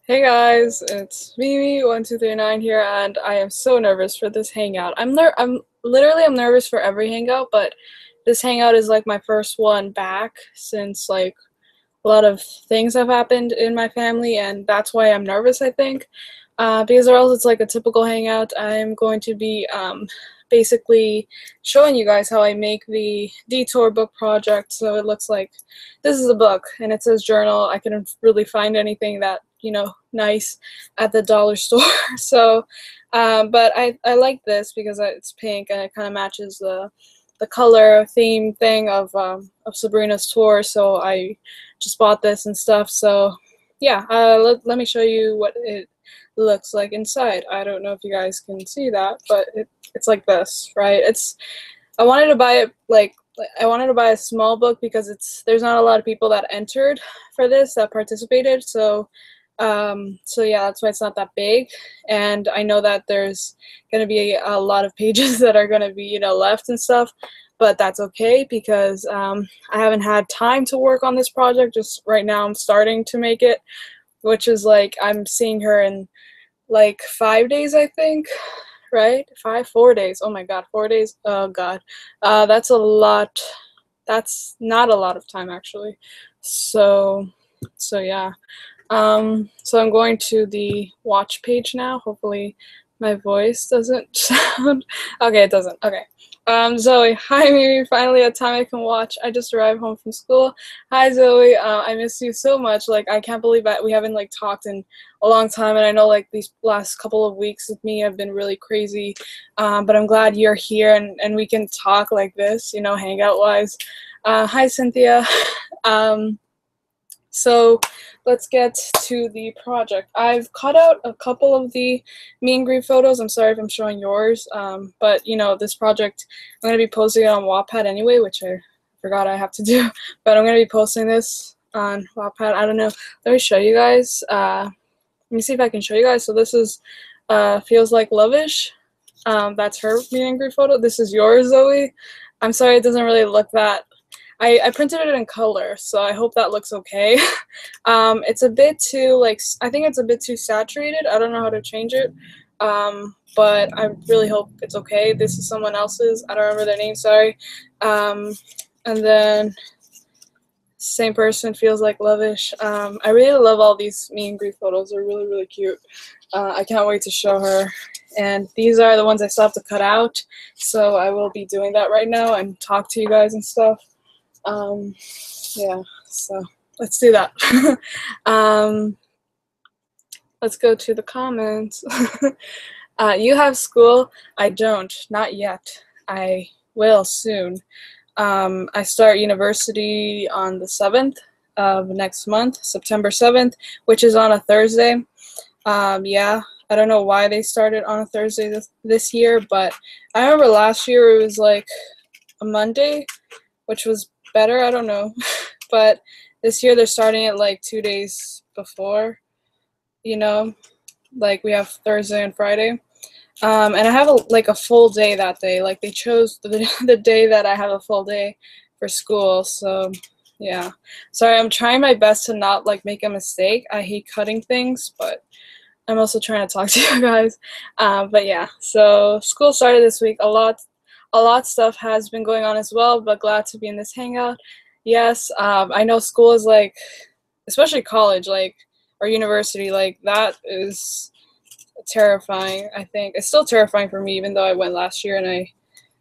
Hey guys, it's Mimi1239 here, and I am so nervous for this hangout. I'm nervous for every hangout, but this hangout is like my first one back since like a lot of things have happened in my family, and that's why I'm nervous, I think. Because or else it's like a typical hangout. I'm going to be basically showing you guys how I make the DeTour book project. So it looks like this is a book, and it says journal. I couldn't really find anything that, nice at the dollar store. So, but I like this because it's pink and it kind of matches the color theme thing of Sabrina's tour. So I just bought this and stuff. So yeah, let me show you what it looks like inside. I don't know if you guys can see that, but it's like this, right? I wanted to buy it I wanted to buy a small book because there's not a lot of people that entered for this, that participated. So yeah, that's why it's not that big. And I know that there's going to be a lot of pages that are going to be, left and stuff, but that's okay because I haven't had time to work on this project. Just right now I'm starting to make it, which is like I'm seeing her in like 5 days, I think, right? 4 days. Oh my God, 4 days. Oh God. That's a lot. That's not a lot of time actually. So yeah. So I'm going to the watch page now. Hopefully my voice doesn't sound okay. It doesn't. Okay. Zoe, hi Mimi, finally a time I can watch. I just arrived home from school. Hi Zoe, I miss you so much. Like, I can't believe that we haven't like talked in a long time, and I know like these last couple of weeks with me have been really crazy, but I'm glad you're here and we can talk like this, hangout wise. Hi Cynthia. So let's get to the project. I've cut out a couple of the meet and greet photos. I'm sorry if I'm showing yours, but this project, I'm going to be posting it on Wattpad anyway, which I forgot I have to do, but I'm going to be posting this on Wattpad. I don't know. Let me show you guys. Let me see if I can show you guys. So this is Feels Like Lovish. That's her meet and greet photo. This is yours, Zoe. I'm sorry it doesn't really look that. I printed it in color, so I hope that looks okay. It's a bit too, I think it's a bit too saturated. I don't know how to change it, but I really hope it's okay. This is someone else's. I don't remember their name, sorry. And then same person, Feels Like Lovish. I really love all these meet and greet photos. They're really, really cute. I can't wait to show her. And these are the ones I still have to cut out, so I will be doing that right now and talk to you guys and stuff. Yeah, so let's do that. Let's go to the comments. You have school? I don't, not yet. I will soon. I start university on the 7th of next month, September 7th, which is on a Thursday. Yeah, I don't know why they started on a Thursday this year, but I remember last year it was like a Monday, which was better, I don't know. But this year they're starting it like 2 days before, like we have Thursday and Friday. And I have a full day that day. Like they chose the day that I have a full day for school. So yeah, sorry, I'm trying my best to not like make a mistake. I hate cutting things, but I'm also trying to talk to you guys. But yeah, so school started this week. A lot of stuff has been going on as well, but glad to be in this hangout. Yes, I know school is like, especially college, like, or university, like, that is terrifying, I think. It's still terrifying for me, even though I went last year and I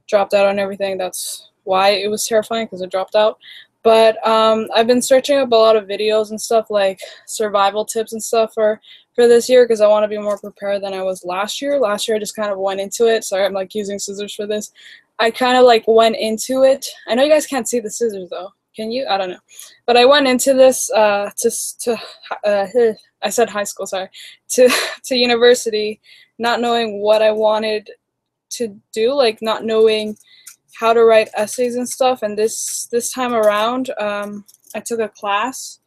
dropped out on everything. That's why it was terrifying, because I dropped out. But I've been searching up a lot of videos and stuff, like survival tips and stuff for this year, because I want to be more prepared than I was last year. Last year I just kind of went into it. Sorry, I'm like using scissors for this. I kind of like went into it. I know you guys can't see the scissors though. Can you? I don't know. But I went into this I said high school, sorry, to university, not knowing what I wanted to do, like not knowing how to write essays and stuff. And this time around, I took a class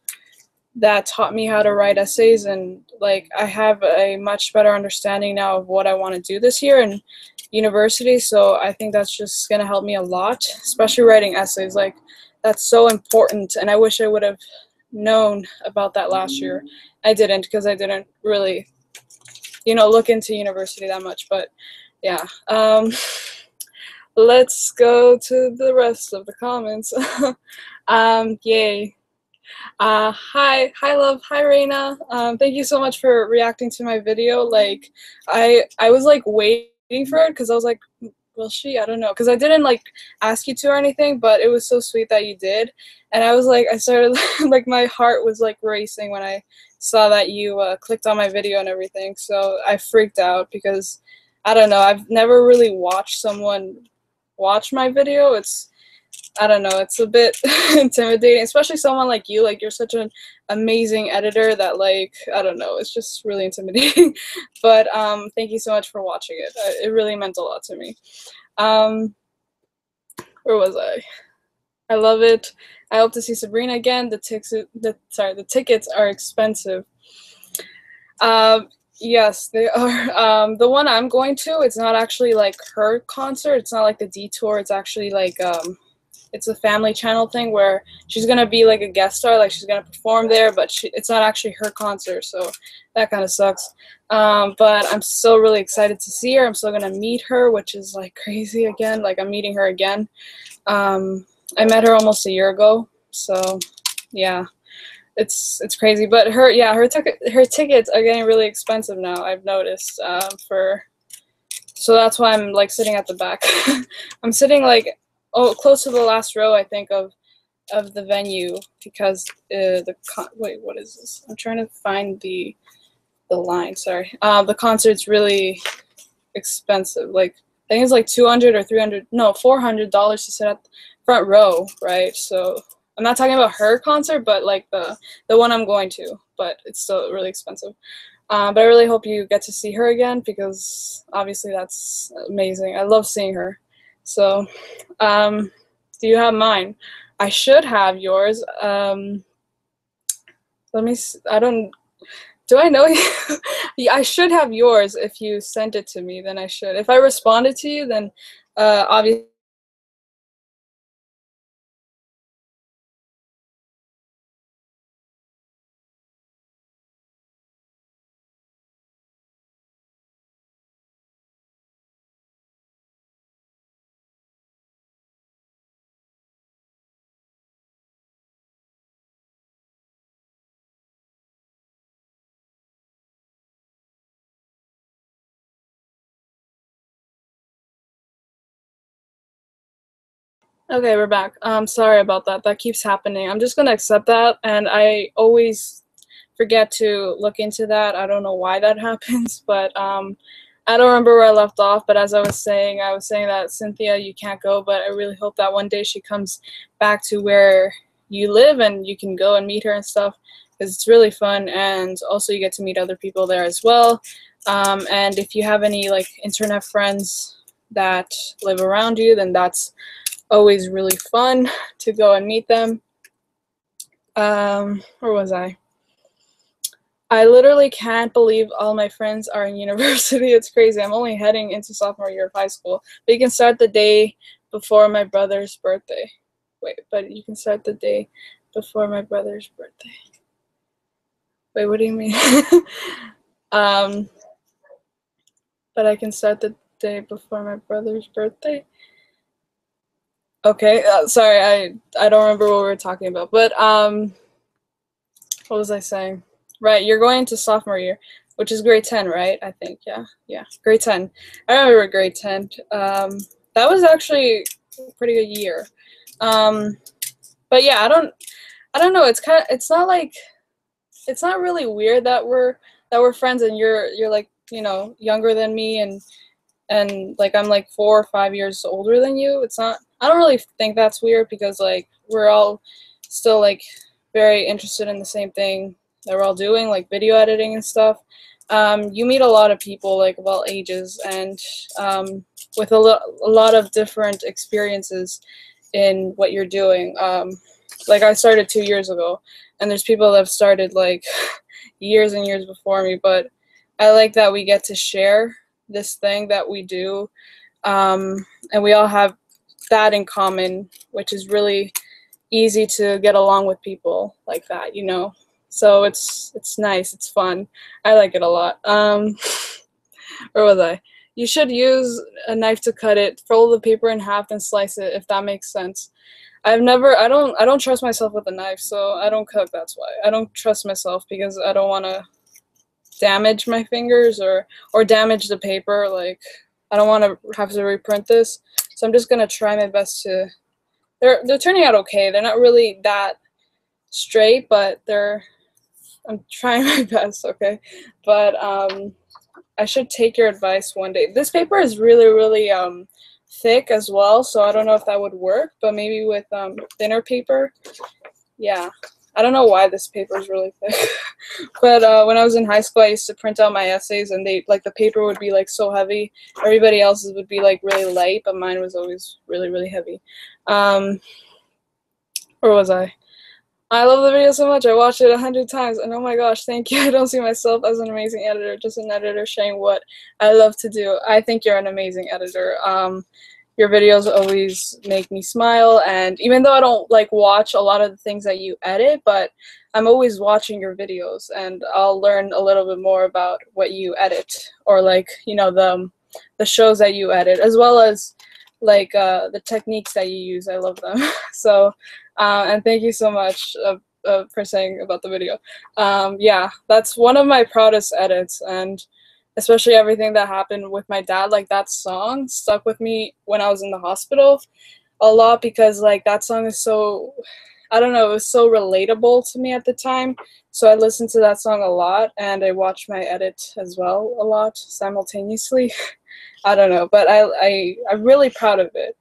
that taught me how to write essays, and like I have a much better understanding now of what I want to do this year in university. So I think that's just gonna help me a lot, especially writing essays. Like, that's so important, and I wish I would have known about that last year. I didn't, because I didn't really, look into university that much. But yeah, let's go to the rest of the comments. Yay. Hi, love, hi, Reina. Thank you so much for reacting to my video. Like, I was like waiting for it, because I was like, will she? I don't know, because I didn't like ask you to or anything, but it was so sweet that you did. And I was like, I started like my heart was like racing when I saw that you clicked on my video and everything. So I freaked out, because I don't know, I've never really watched someone watch my video. I don't know, it's a bit intimidating, especially someone like you. Like, you're such an amazing editor that, like, I don't know, it's just really intimidating. But thank you so much for watching it. It really meant a lot to me. Where was I? I love it. I hope to see Sabrina again. The tickets are expensive. Yes, they are. The one I'm going to, it's not actually like her concert. It's not like the DeTour. It's actually like it's a family channel thing where she's gonna be like a guest star, like she's gonna perform there, but it's not actually her concert, so that kind of sucks. But I'm still really excited to see her. I'm still gonna meet her, which is like crazy again. Like, I'm meeting her again. I met her almost a year ago, so yeah, it's crazy. But her tickets are getting really expensive now, I've noticed. So that's why I'm like sitting at the back. I'm sitting like close to the last row, I think, of the venue, because wait, what is this? I'm trying to find the line. Sorry. The concert's really expensive. Like, I think it's like $200 or $300, no, $400 to sit at the front row, right? So I'm not talking about her concert, but like the one I'm going to. But it's still really expensive. But I really hope you get to see her again, because obviously that's amazing. I love seeing her. So, do you have mine? I should have yours. Let me, do I know you? Yeah, I should have yours. If you sent it to me, then I should. If I responded to you, then, obviously. Okay, we're back. Sorry about that. That keeps happening. I'm just gonna accept that, and I always forget to look into that. I don't know why that happens, but I don't remember where I left off. But as I was saying that, Cynthia, you can't go, but I really hope that one day she comes back to where you live and you can go and meet her and stuff, because it's really fun, and also you get to meet other people there as well. And if you have any like internet friends that live around you, then that's always really fun to go and meet them. Where was I? I literally can't believe all my friends are in university. It's crazy. I'm only heading into sophomore year of high school. But you can start the day before my brother's birthday. Wait, but you can start the day before my brother's birthday. Wait, what do you mean? But I can start the day before my brother's birthday? Okay, sorry, I don't remember what we were talking about. But, what was I saying? Right, you're going into sophomore year, which is grade 10, right? I think, yeah, grade 10. I remember grade 10. That was actually a pretty good year. But yeah, I don't know. It's not really weird that we're friends, and you're like, younger than me, and like I'm like 4 or 5 years older than you. I don't really think that's weird, because like we're all still like very interested in the same thing that we're all doing, like video editing and stuff. You meet a lot of people like of all ages, and with a lot of different experiences in what you're doing. Like, I started 2 years ago, and there's people that have started like years and years before me, but I like that we get to share this thing that we do, and we all have that in common, which is really, easy to get along with people like that, you know. So it's nice, it's fun. I like it a lot. Where was I? You should use a knife to cut it, fold the paper in half, and slice it, if that makes sense. I don't trust myself with a knife, so I don't cook, that's why. I don't trust myself because I don't want to damage my fingers or damage the paper. Like, I don't want to have to reprint this, so I'm just gonna try my best to. They're turning out okay. They're not really that straight, but I'm trying my best, okay? But I should take your advice one day. This paper is really, really thick as well, so I don't know if that would work, but maybe with thinner paper, yeah. I don't know why this paper is really thick, but when I was in high school, I used to print out my essays, and the paper would be like so heavy. Everybody else's would be like really light, but mine was always really, really heavy. Where was I? I love the video so much. I watched it 100 times, and oh my gosh, thank you. I don't see myself as an amazing editor, just an editor sharing what I love to do. I think you're an amazing editor. Your videos always make me smile, and even though I don't like watch a lot of the things that you edit, but I'm always watching your videos, and I'll learn a little bit more about what you edit, or like, you know, the shows that you edit, as well as like the techniques that you use. I love them. So and thank you so much for saying about the video. Yeah, that's one of my proudest edits, and especially everything that happened with my dad. Like, that song stuck with me when I was in the hospital a lot, because like that song is so, I don't know, it was so relatable to me at the time. So I listened to that song a lot, and I watched my edit as well a lot simultaneously. I don't know, but I'm really proud of it.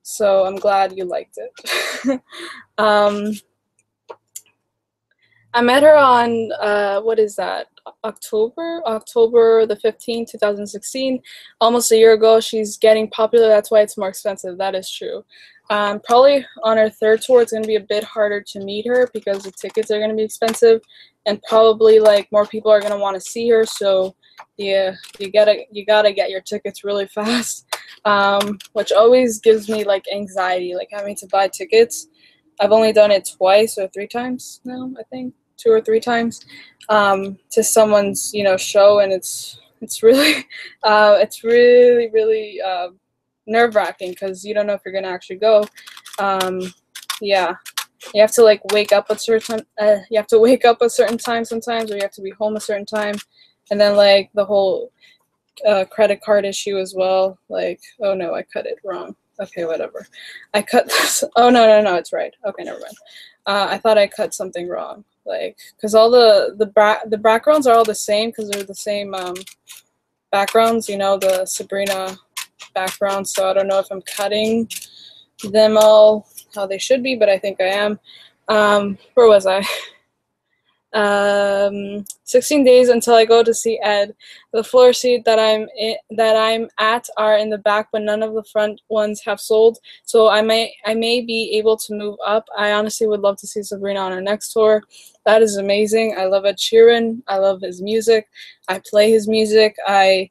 So I'm glad you liked it. I met her on, what is that, October the 15th, 2016, almost a year ago. She's getting popular, that's why it's more expensive. That is true. Probably on her third tour, it's going to be a bit harder to meet her because the tickets are going to be expensive, and probably like more people are going to want to see her. So yeah, you gotta get your tickets really fast, which always gives me like anxiety, like having to buy tickets. I've only done it twice or three times now, I think. 2 or 3 times to someone's, you know, show, and it's really it's really, really nerve-wracking because you don't know if you're gonna actually go. Yeah, you have to like wake up at certain you have to wake up a certain time sometimes, or you have to be home a certain time, and then like the whole credit card issue as well. Like, oh no, I cut it wrong. Okay, whatever. I cut this. Oh no, it's right. Okay, never mind. I thought I cut something wrong. Like, because all the backgrounds are all the same, because they're the same backgrounds, you know, the Sabrina background. So I don't know if I'm cutting them all how they should be, but I think I am. Where was I? 16 days until I go to see Ed. The floor seat that I'm at are in the back, but none of the front ones have sold. So I may be able to move up. I honestly would love to see Sabrina on her next tour. That is amazing. I love Ed Sheeran. I love his music. I play his music. I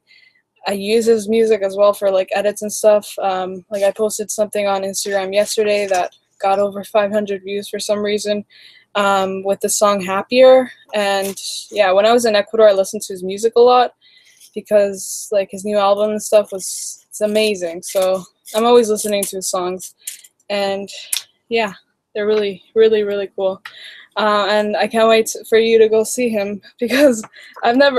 use his music as well for like edits and stuff. Like, I posted something on Instagram yesterday that got over 500 views for some reason. With the song Happier. And yeah, when I was in Ecuador, I listened to his music a lot because like his new album and stuff it's amazing. So I'm always listening to his songs, and yeah, they're really, really, really cool. And I can't wait for you to go see him, because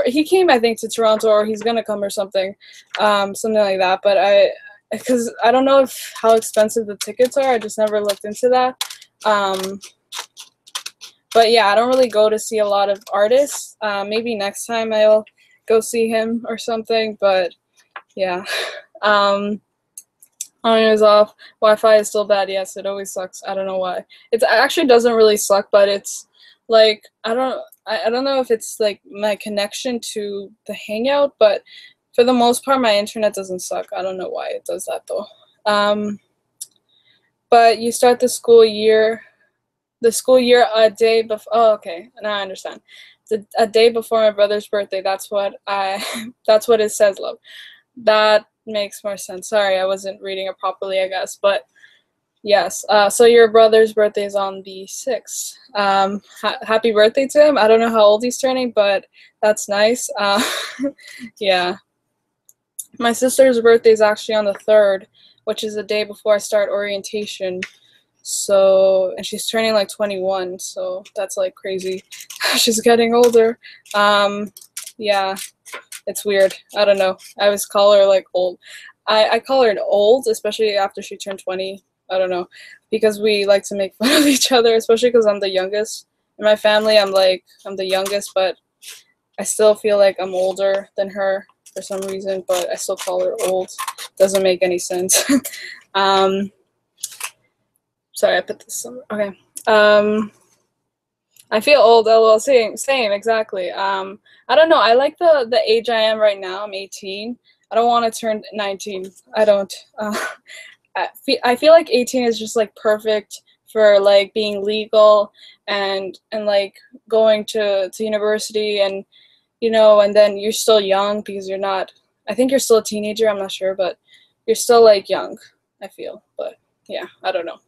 he came, I think, to Toronto, or he's gonna come or something, something like that. But because I don't know how expensive the tickets are. I just never looked into that. But yeah, I don't really go to see a lot of artists. Maybe next time I'll go see him or something. But yeah, audio is off. Wi-Fi is still bad. Yes, it always sucks. I don't know why. It actually doesn't really suck, but it's like I don't know if it's like my connection to the Hangout, but for the most part, my internet doesn't suck. I don't know why it does that though. But you start the school year a day before. Oh, okay, now I understand. A day before my brother's birthday. That's what it says, love. That makes more sense. Sorry, I wasn't reading it properly, I guess. But Yes. So your brother's birthday is on the 6th. Happy birthday to him. I don't know how old he's turning, but that's nice. Yeah. My sister's birthday is actually on the 3rd, which is the day before I start orientation. So, and she's turning like 21, so that's like crazy. She's getting older. Yeah, it's weird. I don't know. I always call her like old. I call her old, especially after she turned 20. I don't know, because we like to make fun of each other, especially because I'm the youngest. In my family, I'm the youngest, but I still feel like I'm older than her for some reason, but I still call her old. Doesn't make any sense. um, Sorry, I put this somewhere. Okay. I feel old. Oh, well, same, exactly. I don't know. I like the age I am right now. I'm 18. I don't want to turn 19. I don't. I feel like 18 is just like perfect for like being legal and like going to university and and then you're still young because you're not. I think you're still a teenager. I'm not sure, but you're still like young. I feel, but yeah, I don't know.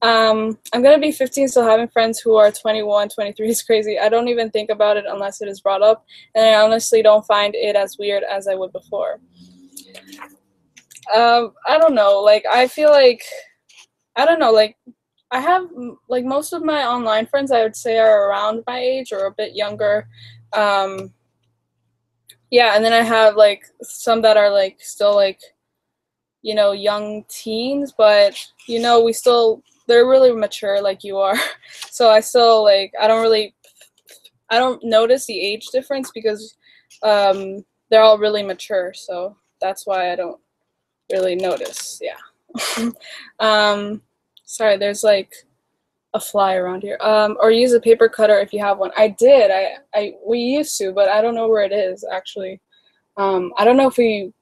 I'm gonna be 15, still having friends who are 21, 23 is crazy. I don't even think about it unless it is brought up, and I honestly don't find it as weird as I would before. I don't know. Like, I feel like, I don't know, like, I have, like, most of my online friends I would say are around my age or a bit younger. Um, yeah, and then I have, like, some that are, like, still, like, young teens, but we still they're really mature like you are. So I still like I don't notice the age difference because they're all really mature, so that's why I don't really notice. Yeah. Sorry, there's like a fly around here. Or use a paper cutter if you have one. I did. We used to, but I don't know where it is actually. I don't know if we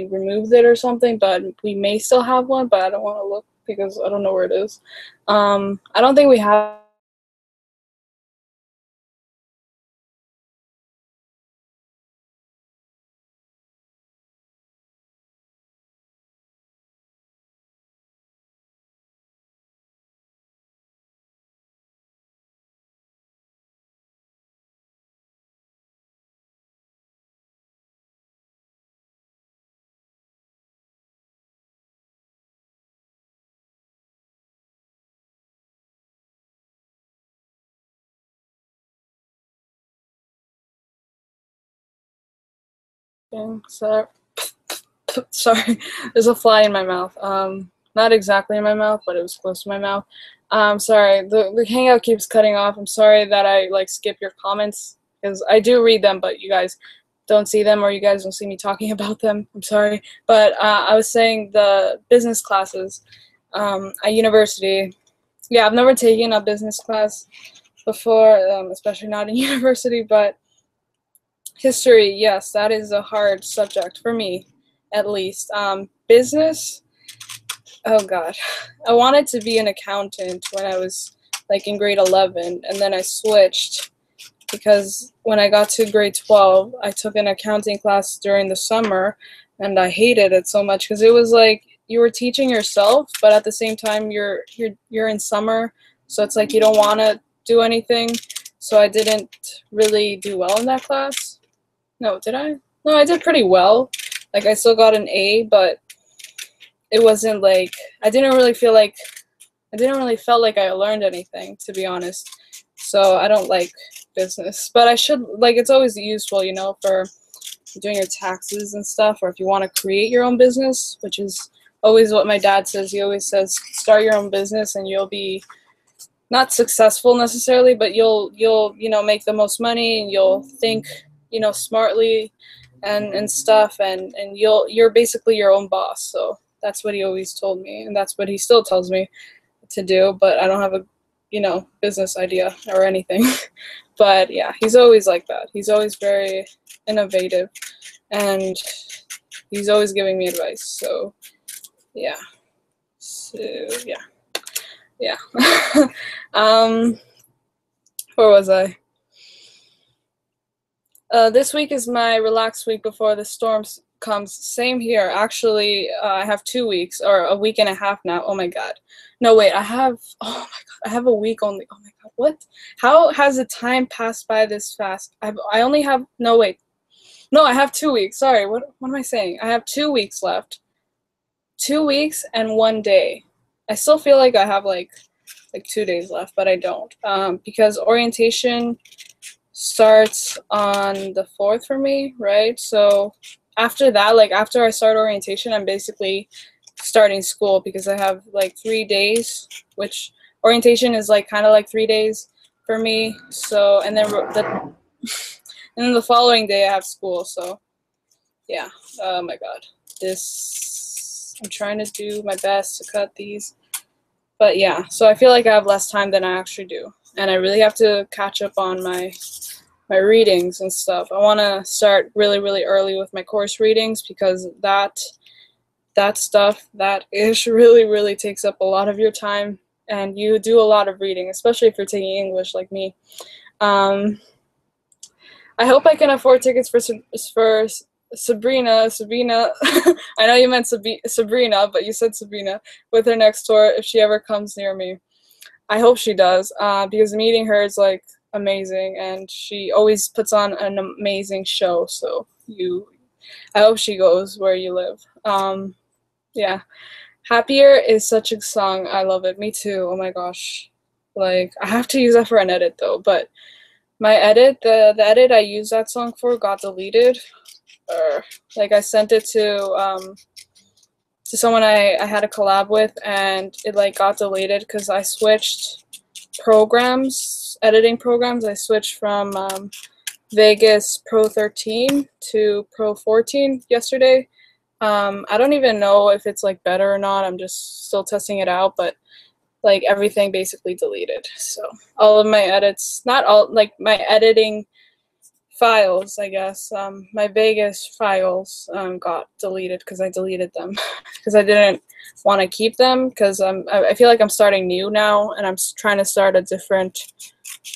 removed it or something, but we may still have one, but I don't want to look because I don't know where it is. I don't think we have. So, sorry, there's a fly in my mouth. Not exactly in my mouth, but it was close to my mouth. Sorry, the hangout keeps cutting off. I'm sorry that I like skip your comments because I do read them, but you guys don't see them or you guys don't see me talking about them. I'm sorry, but I was saying the business classes at university. Yeah, I've never taken a business class before, especially not in university, but history, yes, that is a hard subject for me, at least. Business, oh god. I wanted to be an accountant when I was like in grade 11, and then I switched because when I got to grade 12, I took an accounting class during the summer, and I hated it so much because it was like you were teaching yourself, but at the same time you're in summer, so it's like you don't want to do anything. So I didn't really do well in that class. No, did I? No, I did pretty well. Like I still got an A, but it wasn't like I didn't really felt like I learned anything, to be honest. So I don't like business, but I should like it's always useful, for doing your taxes and stuff, or if you want to create your own business, which is always what my dad says. He always says start your own business and you'll be not successful necessarily, but you'll make the most money and you'll think smartly and stuff, and you're basically your own boss. So that's what he always told me, and that's what he still tells me to do, but I don't have a business idea or anything. But yeah, he's always like that. He's always very innovative, and he's always giving me advice. So yeah. So yeah. um where was I? This week is my relaxed week before the storms comes, same here. Actually, I have 2 weeks or a week and a half now. Oh my God. No, wait, oh my God, I have a week only. Oh my God, what? How has the time passed by this fast? I only have, no, wait. No, I have 2 weeks. Sorry, what am I saying? I have 2 weeks left. 2 weeks and 1 day. I still feel like I have like 2 days left, but I don't. Because orientation starts on the 4th for me, right? So after that, like after I start orientation, I'm basically starting school because I have like 3 days, which orientation is like kind of like 3 days for me. So and then and then the following day I have school. So yeah. Oh my God. I'm trying to do my best to cut these. But yeah, so I feel like I have less time than I actually do. And I really have to catch up on my readings and stuff. I want to start really, really early with my course readings because that stuff, that ish really, really takes up a lot of your time. And you do a lot of reading, especially if you're taking English like me. I hope I can afford tickets for Sabrina. I know you meant Sabrina, but you said Sabrina, with her next tour if she ever comes near me. I hope she does, because meeting her is like amazing, and she always puts on an amazing show. So I hope she goes where you live. Yeah, Happier is such a song. I love it. Me too. Oh my gosh, like I have to use that for an edit though, but my edit, the edit I used that song for got deleted. Like I sent it to someone I had a collab with, and it like got deleted because I switched editing programs. I switched from Vegas Pro 13 to Pro 14 yesterday. I don't even know if it's like better or not. I'm just still testing it out, but like everything basically deleted. So all of my edits, not all, like my editing files, I guess, my Vegas files got deleted because I deleted them because I didn't want to keep them because I feel like I'm starting new now, and I'm trying to start a different,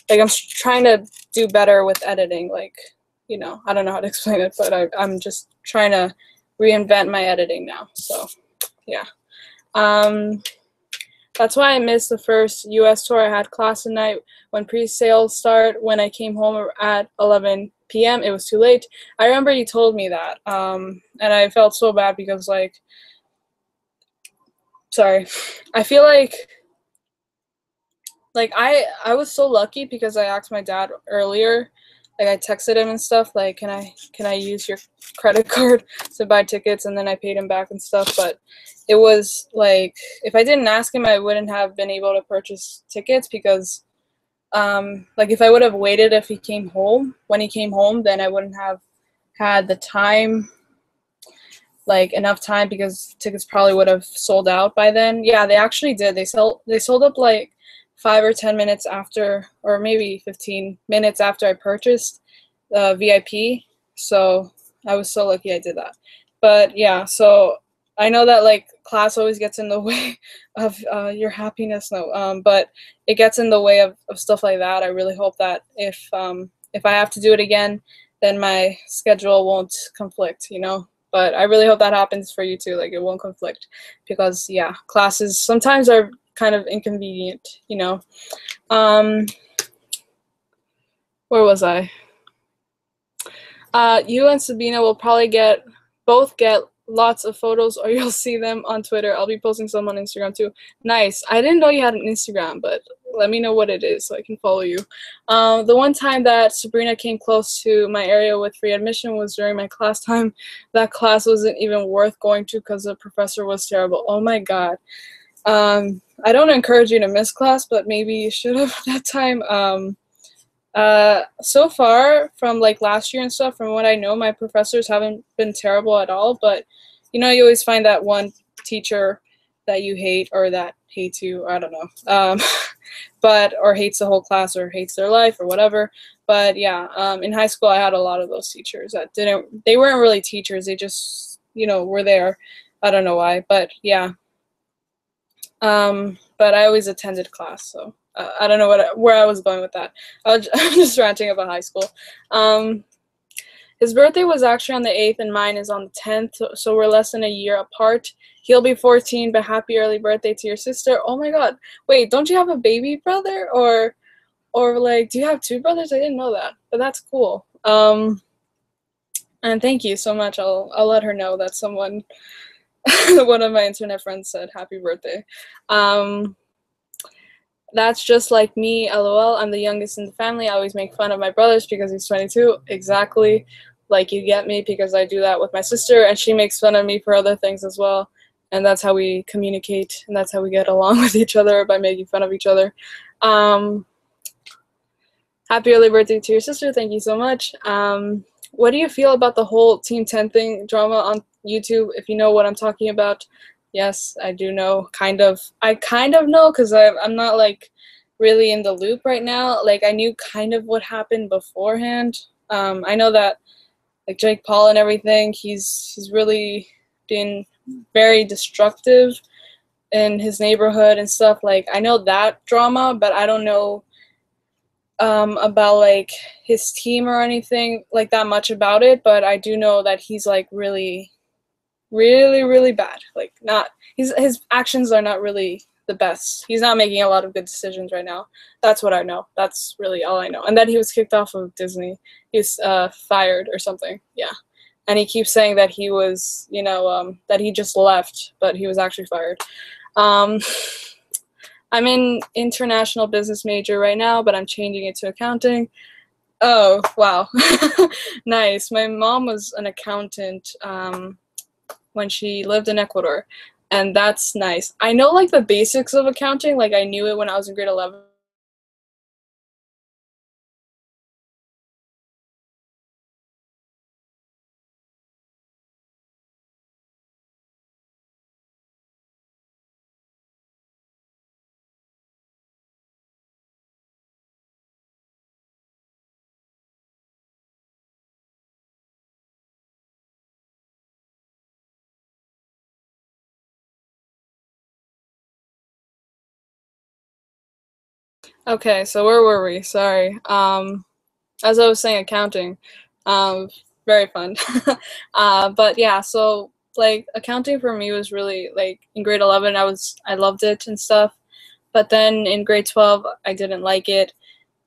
like I'm trying to do better with editing, like, you know, I don't know how to explain it, but I'm just trying to reinvent my editing now. So yeah, that's why I missed the first US tour. I had class at night when pre-sales start. When I came home at 11 p.m., it was too late. I remember you told me that, and I felt so bad because, like, sorry, I feel like I was so lucky because I asked my dad earlier, like I texted him and stuff, like, can I use your credit card to buy tickets, and then I paid him back and stuff. But it was like, if I didn't ask him, I wouldn't have been able to purchase tickets because like if I would have waited if he came home, when he came home, then I wouldn't have had the time, like enough time, because tickets probably would have sold out by then. Yeah, they actually did. They sold up like 5 or 10 minutes after, or maybe 15 minutes after I purchased the VIP. So I was so lucky I did that. But yeah, so I know that like class always gets in the way of your happiness, no, but it gets in the way of stuff like that. I really hope that if I have to do it again, then my schedule won't conflict, you know. But I really hope that happens for you too, like it won't conflict, because yeah, classes sometimes are kind of inconvenient, you know. Where was I? You and Sabina will probably both get lots of photos, or you'll see them on Twitter. I'll be posting some on Instagram too. Nice. I didn't know you had an Instagram, but let me know what it is so I can follow you. The one time that Sabrina came close to my area with free admission was during my class time. That class wasn't even worth going to because the professor was terrible. Oh my God. I don't encourage you to miss class, but maybe you should have that time. So far from like last year and stuff, from what I know, my professors haven't been terrible at all, but you know, you always find that one teacher that you hate, or that hates you, I don't know, but, or hates the whole class, or hates their life, or whatever. But yeah, in high school I had a lot of those teachers that they weren't really teachers, they just, you know, were there. I don't know why, but yeah. But I always attended class, so I don't know where I was going with that. I'm just ranting about high school. His birthday was actually on the 8th and mine is on the 10th, so we're less than a year apart. He'll be 14, but happy early birthday to your sister. Oh my god. Wait, don't you have a baby brother? Or like, do you have two brothers? I didn't know that, but that's cool. And thank you so much. I'll let her know that someone, one of my internet friends said happy birthday. That's just like me, lol. I'm the youngest in the family. I always make fun of my brothers because he's 22. Exactly. Like, you get me, because I do that with my sister, and she makes fun of me for other things as well. And that's how we communicate, and that's how we get along with each other, by making fun of each other. Happy early birthday to your sister. Thank you so much. What do you feel about the whole Team 10 thing drama on YouTube? If you know what I'm talking about. Yes, I do know, kind of. I kind of know, because I'm not, like, really in the loop right now. Like, I knew kind of what happened beforehand. I know that, like, Jake Paul and everything, he's really been very destructive in his neighborhood and stuff. Like, I know that drama, but I don't know about, like, his team or anything like that much about it. But I do know that he's, like, really, really bad. Like, not, his actions are not really the best. He's not making a lot of good decisions right now. That's what I know. That's really all I know. And that he was kicked off of Disney. He was fired or something. Yeah. And he keeps saying that he was, you know, that he just left, but he was actually fired. I'm in international business major right now, but I'm changing it to accounting. Oh, wow. Nice. My mom was an accountant when she lived in Ecuador, and that's nice. I know, like, the basics of accounting. Like, I knew it when I was in grade 11. Okay, so where were we? Sorry. As I was saying, accounting. Um, Very fun. But yeah, so, like, accounting for me was really, like, in grade 11, I loved it and stuff. But then in grade 12, I didn't like it.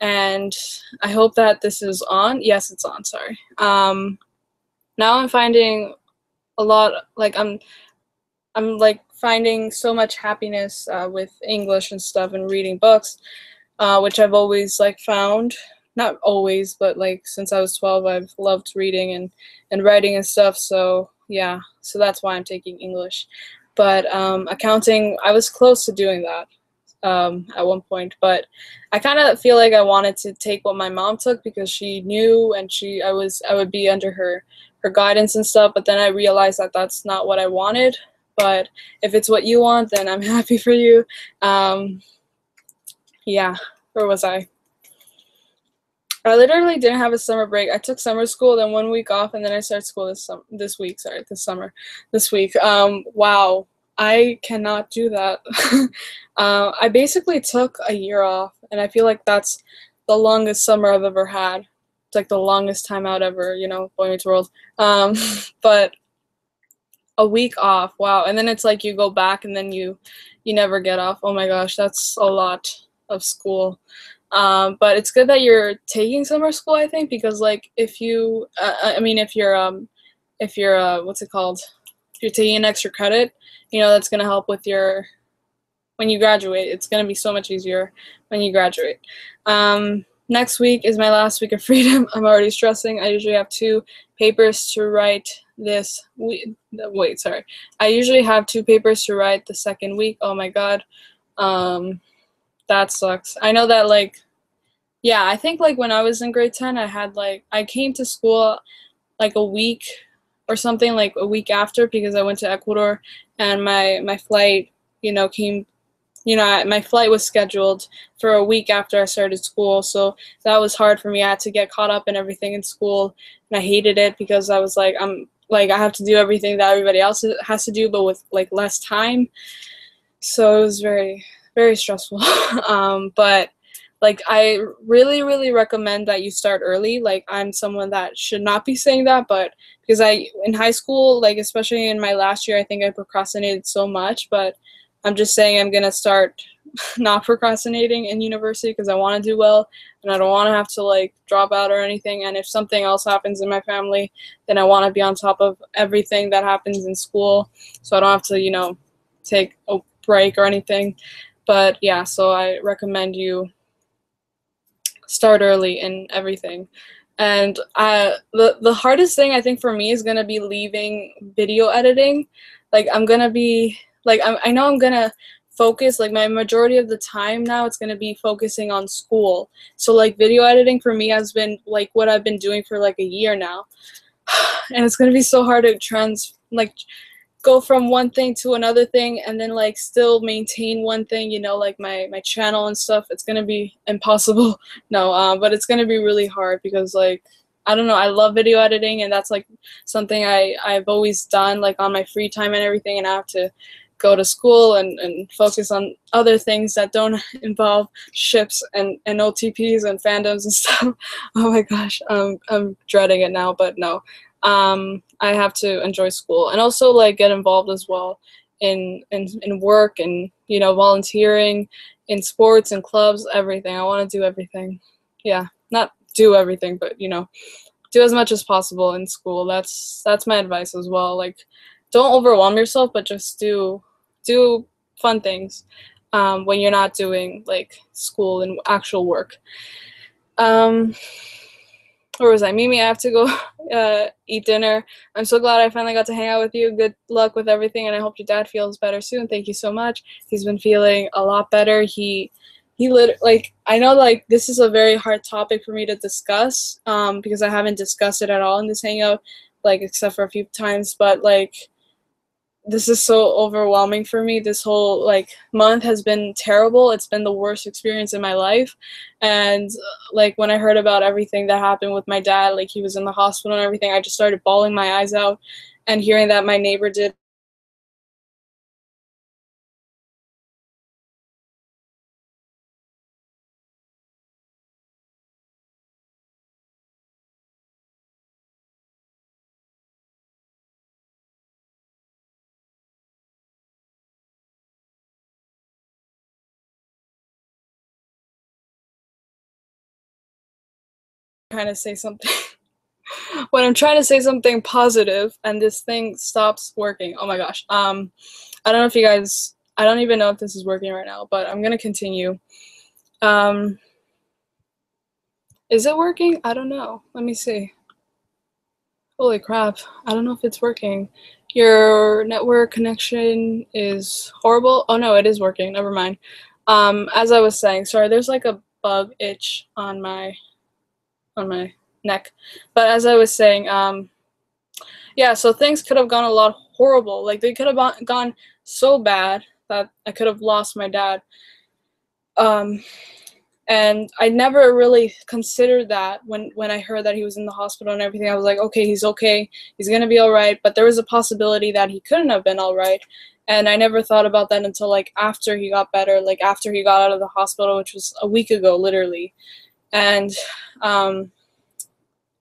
And I hope that this is on. Yes, it's on, sorry. Now I'm finding a lot, like, I'm like finding so much happiness with English and stuff, and reading books, which I've always, like, found. Not always, but, like, since I was 12, I've loved reading and writing and stuff. So yeah, so that's why I'm taking English. But accounting, I was close to doing that at one point, but I kind of feel like I wanted to take what my mom took, because she knew, and I would be under her guidance and stuff. But then I realized that that's not what I wanted. But if it's what you want, then I'm happy for you. Yeah, where was I? I literally didn't have a summer break. I took summer school, then 1 week off, and then I started school this week. Sorry, this week. Wow, I cannot do that. I basically took a year off, and I feel like that's the longest summer I've ever had. It's like the longest time out ever, you know, Boy Meets World. But a week off, wow. And then it's like you go back, and then you never get off. Oh my gosh, that's a lot of school. But it's good that you're taking summer school, I think, because, like, if you, I mean, if you're, what's it called? If you're taking an extra credit, you know, that's gonna help with when you graduate. It's gonna be so much easier when you graduate. Next week is my last week of freedom. I'm already stressing. I usually have 2 papers to write this week. Wait, sorry. I usually have 2 papers to write the second week. Oh my god. That sucks. I know that, like, yeah, I think, like, when I was in grade 10, I came to school, like, a week or something, like, a week after, because I went to Ecuador, and my flight, you know, my flight was scheduled for a week after I started school, so that was hard for me. I had to get caught up in everything in school, and I hated it, because I was like, I have to do everything that everybody else has to do, but with, like, less time. So it was very, very stressful. But Like, I really, really recommend that you start early. Like, I'm someone that should not be saying that, but because in high school, like, especially in my last year, I think I procrastinated so much, but I'm just saying I'm gonna start not procrastinating in university because I want to do well and I don't want to have to like drop out or anything. And if something else happens in my family, then I want to be on top of everything that happens in school so I don't have to, take a break or anything. But yeah, so I recommend you start early in everything. And the hardest thing I think for me is gonna be leaving video editing. Like I'm gonna be like I know I'm gonna focus like my majority of the time now it's gonna be focusing on school. So like video editing for me has been like what I've been doing for like a year now, and it's gonna be so hard to go from one thing to another thing and then like still maintain one thing, like my channel and stuff. It's gonna be impossible. No, but it's gonna be really hard because like I don't know, I love video editing and that's like something I've always done like on my free time and everything, and I have to go to school and focus on other things that don't involve ships and OTPs and fandoms and stuff. Oh my gosh, I'm dreading it now, but no. I have to enjoy school and also like get involved as well in work and volunteering in sports and clubs, everything. I want to do everything. Yeah, not do everything, but do as much as possible in school. That's my advice as well. Like, don't overwhelm yourself, but just do fun things when you're not doing like school and actual work. Where was I? Mimi, I have to go eat dinner. I'm so glad I finally got to hang out with you. Good luck with everything, and I hope your dad feels better soon. Thank you so much. He's been feeling a lot better. Like, I know like this is a very hard topic for me to discuss because I haven't discussed it at all in this hangout, like except for a few times, but like this is so overwhelming for me. This whole like month has been terrible. It's been the worst experience in my life. And like when I heard about everything that happened with my dad, like he was in the hospital and everything, I just started bawling my eyes out. And hearing that my neighbor did kind of say something when I'm trying to say something positive and this thing stops working. Oh my gosh. I don't know if you guys, I don't even know if this is working right now, but I'm gonna continue. Um, is it working? I don't know. Let me see. Holy crap. I don't know if it's working. Your network connection is horrible. Oh no, it is working. Never mind. As I was saying, sorry, there's like a bug itch on my neck. But as I was saying, yeah, so things could have gone a lot horrible. Like they could have gone so bad that I could have lost my dad. Um, and I never really considered that when I heard that he was in the hospital and everything. I was like, okay, he's gonna be all right. But there was a possibility that he couldn't have been all right, and I never thought about that until like after he got better, like after he got out of the hospital, which was a week ago, literally. And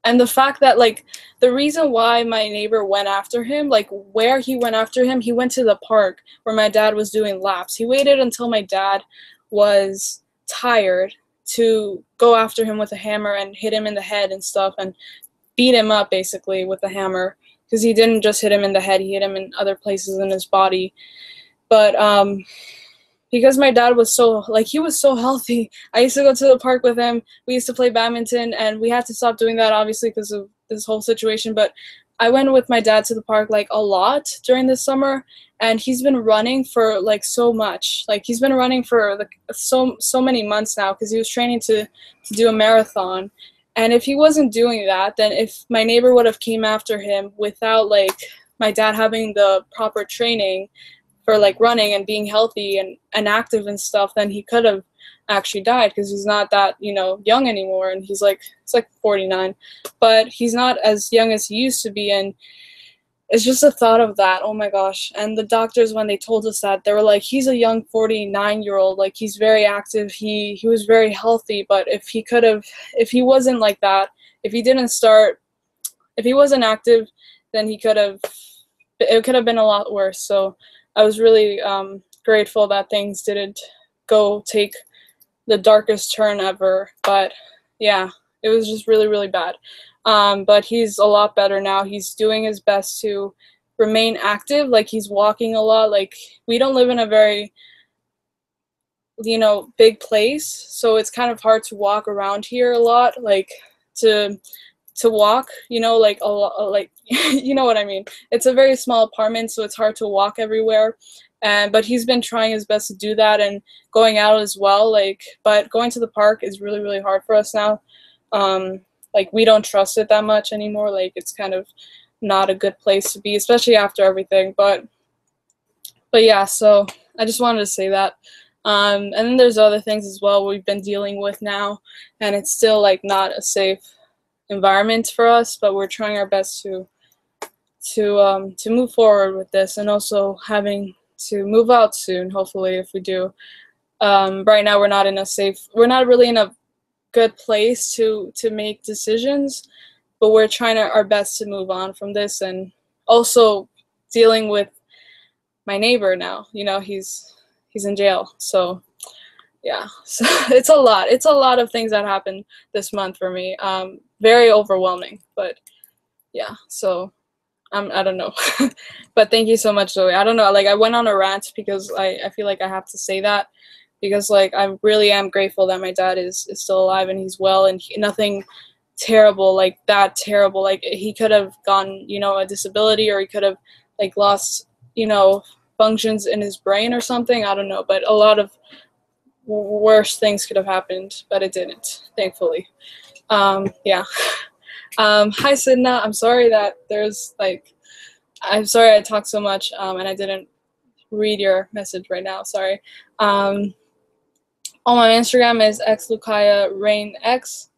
and the fact that like the reason why my neighbor went after him, like where he went after him, he went to the park where my dad was doing laps. He waited until my dad was tired to go after him with a hammer and hit him in the head and stuff and beat him up basically with a hammer, because he didn't just hit him in the head, he hit him in other places in his body. But because my dad was he was so healthy. I used to go to the park with him. We used to play badminton, and we had to stop doing that obviously because of this whole situation. But I went with my dad to the park like a lot during the summer, and he's been running for like so much. Like he's been running for like so many months now because he was training to do a marathon. And if he wasn't doing that, then if my neighbor would have came after him without like my dad having the proper training for like running and being healthy and active and stuff, then he could have actually died because he's not that young anymore, and it's like 49, but he's not as young as he used to be. And it's just the thought of that. Oh my gosh. And the doctors, when they told us that, they were like, he's a young 49-year-old, like he's very active, he was very healthy, but if he wasn't like that, if he didn't start, if he wasn't active, then it could have been a lot worse. So I was really grateful that things didn't go take the darkest turn ever. But yeah, it was just really, really bad. But he's a lot better now. He's doing his best to remain active. Like he's walking a lot. Like we don't live in a very, big place, so it's kind of hard to walk around here a lot. Like to walk, like a lot, like you know what I mean. It's a very small apartment, so it's hard to walk everywhere. And but he's been trying his best to do that and going out as well. Like, but going to the park is really, really hard for us now. Like we don't trust it that much anymore. Like it's kind of not a good place to be, especially after everything. But yeah, so I just wanted to say that. And then there's other things as well we've been dealing with now, and it's still like not a safe environment for us, but we're trying our best to move forward with this, and also having to move out soon, hopefully, if we do. Right now we're not really in a good place to make decisions, but we're trying our best to move on from this, and also dealing with my neighbor now. He's in jail, so yeah. So it's a lot of things that happened this month for me. Very overwhelming, but yeah. So I don't know. But thank you so much, Zoe. I don't know, like I went on a rant because I feel like I have to say that, because like I really am grateful that my dad is still alive and he's well, and nothing terrible, like that terrible. Like he could have gone, a disability, or he could have like lost, functions in his brain or something. I don't know, but a lot of worse things could have happened, but it didn't, thankfully. Yeah. Hi, Sidna. I'm sorry I talked so much, and I didn't read your message right now. Sorry. On my Instagram is Lukaya's Rain X.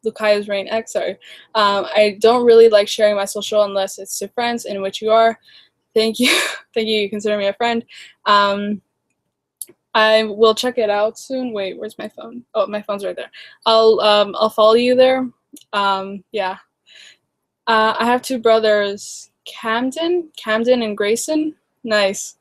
Sorry. I don't really like sharing my social unless it's to friends, in which you are. Thank you. Thank you. You consider me a friend. I will check it out soon. Wait, where's my phone? Oh, my phone's right there. I'll follow you there. Yeah. I have two brothers, Camden and Grayson. Nice.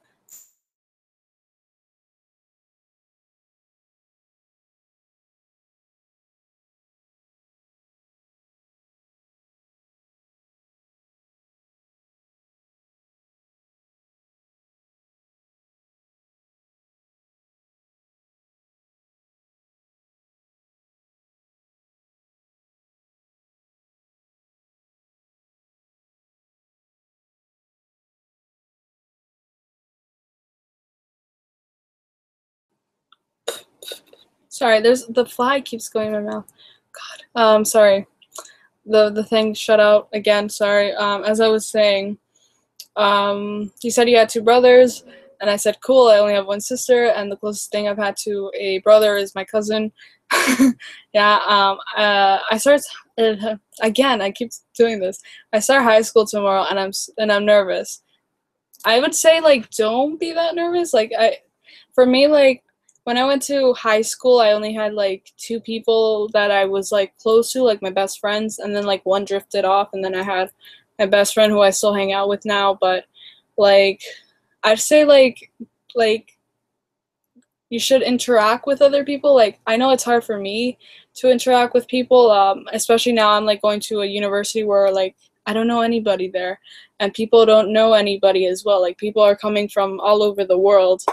Sorry, the fly keeps going in my mouth. God. Sorry. The thing shut out again. Sorry. As I was saying, he said he had two brothers, and I said, cool, I only have one sister, and the closest thing I've had to a brother is my cousin. Yeah. I start again. I keep doing this. I start high school tomorrow, and I'm nervous. I would say like don't be that nervous. For me, like when I went to high school, I only had like two people that I was like close to, like my best friends, and then like one drifted off, and then I had my best friend who I still hang out with now. But like I'd say like you should interact with other people. Like I know it's hard for me to interact with people, especially now I'm like going to a university where like I don't know anybody there, and people don't know anybody as well. Like people are coming from all over the world,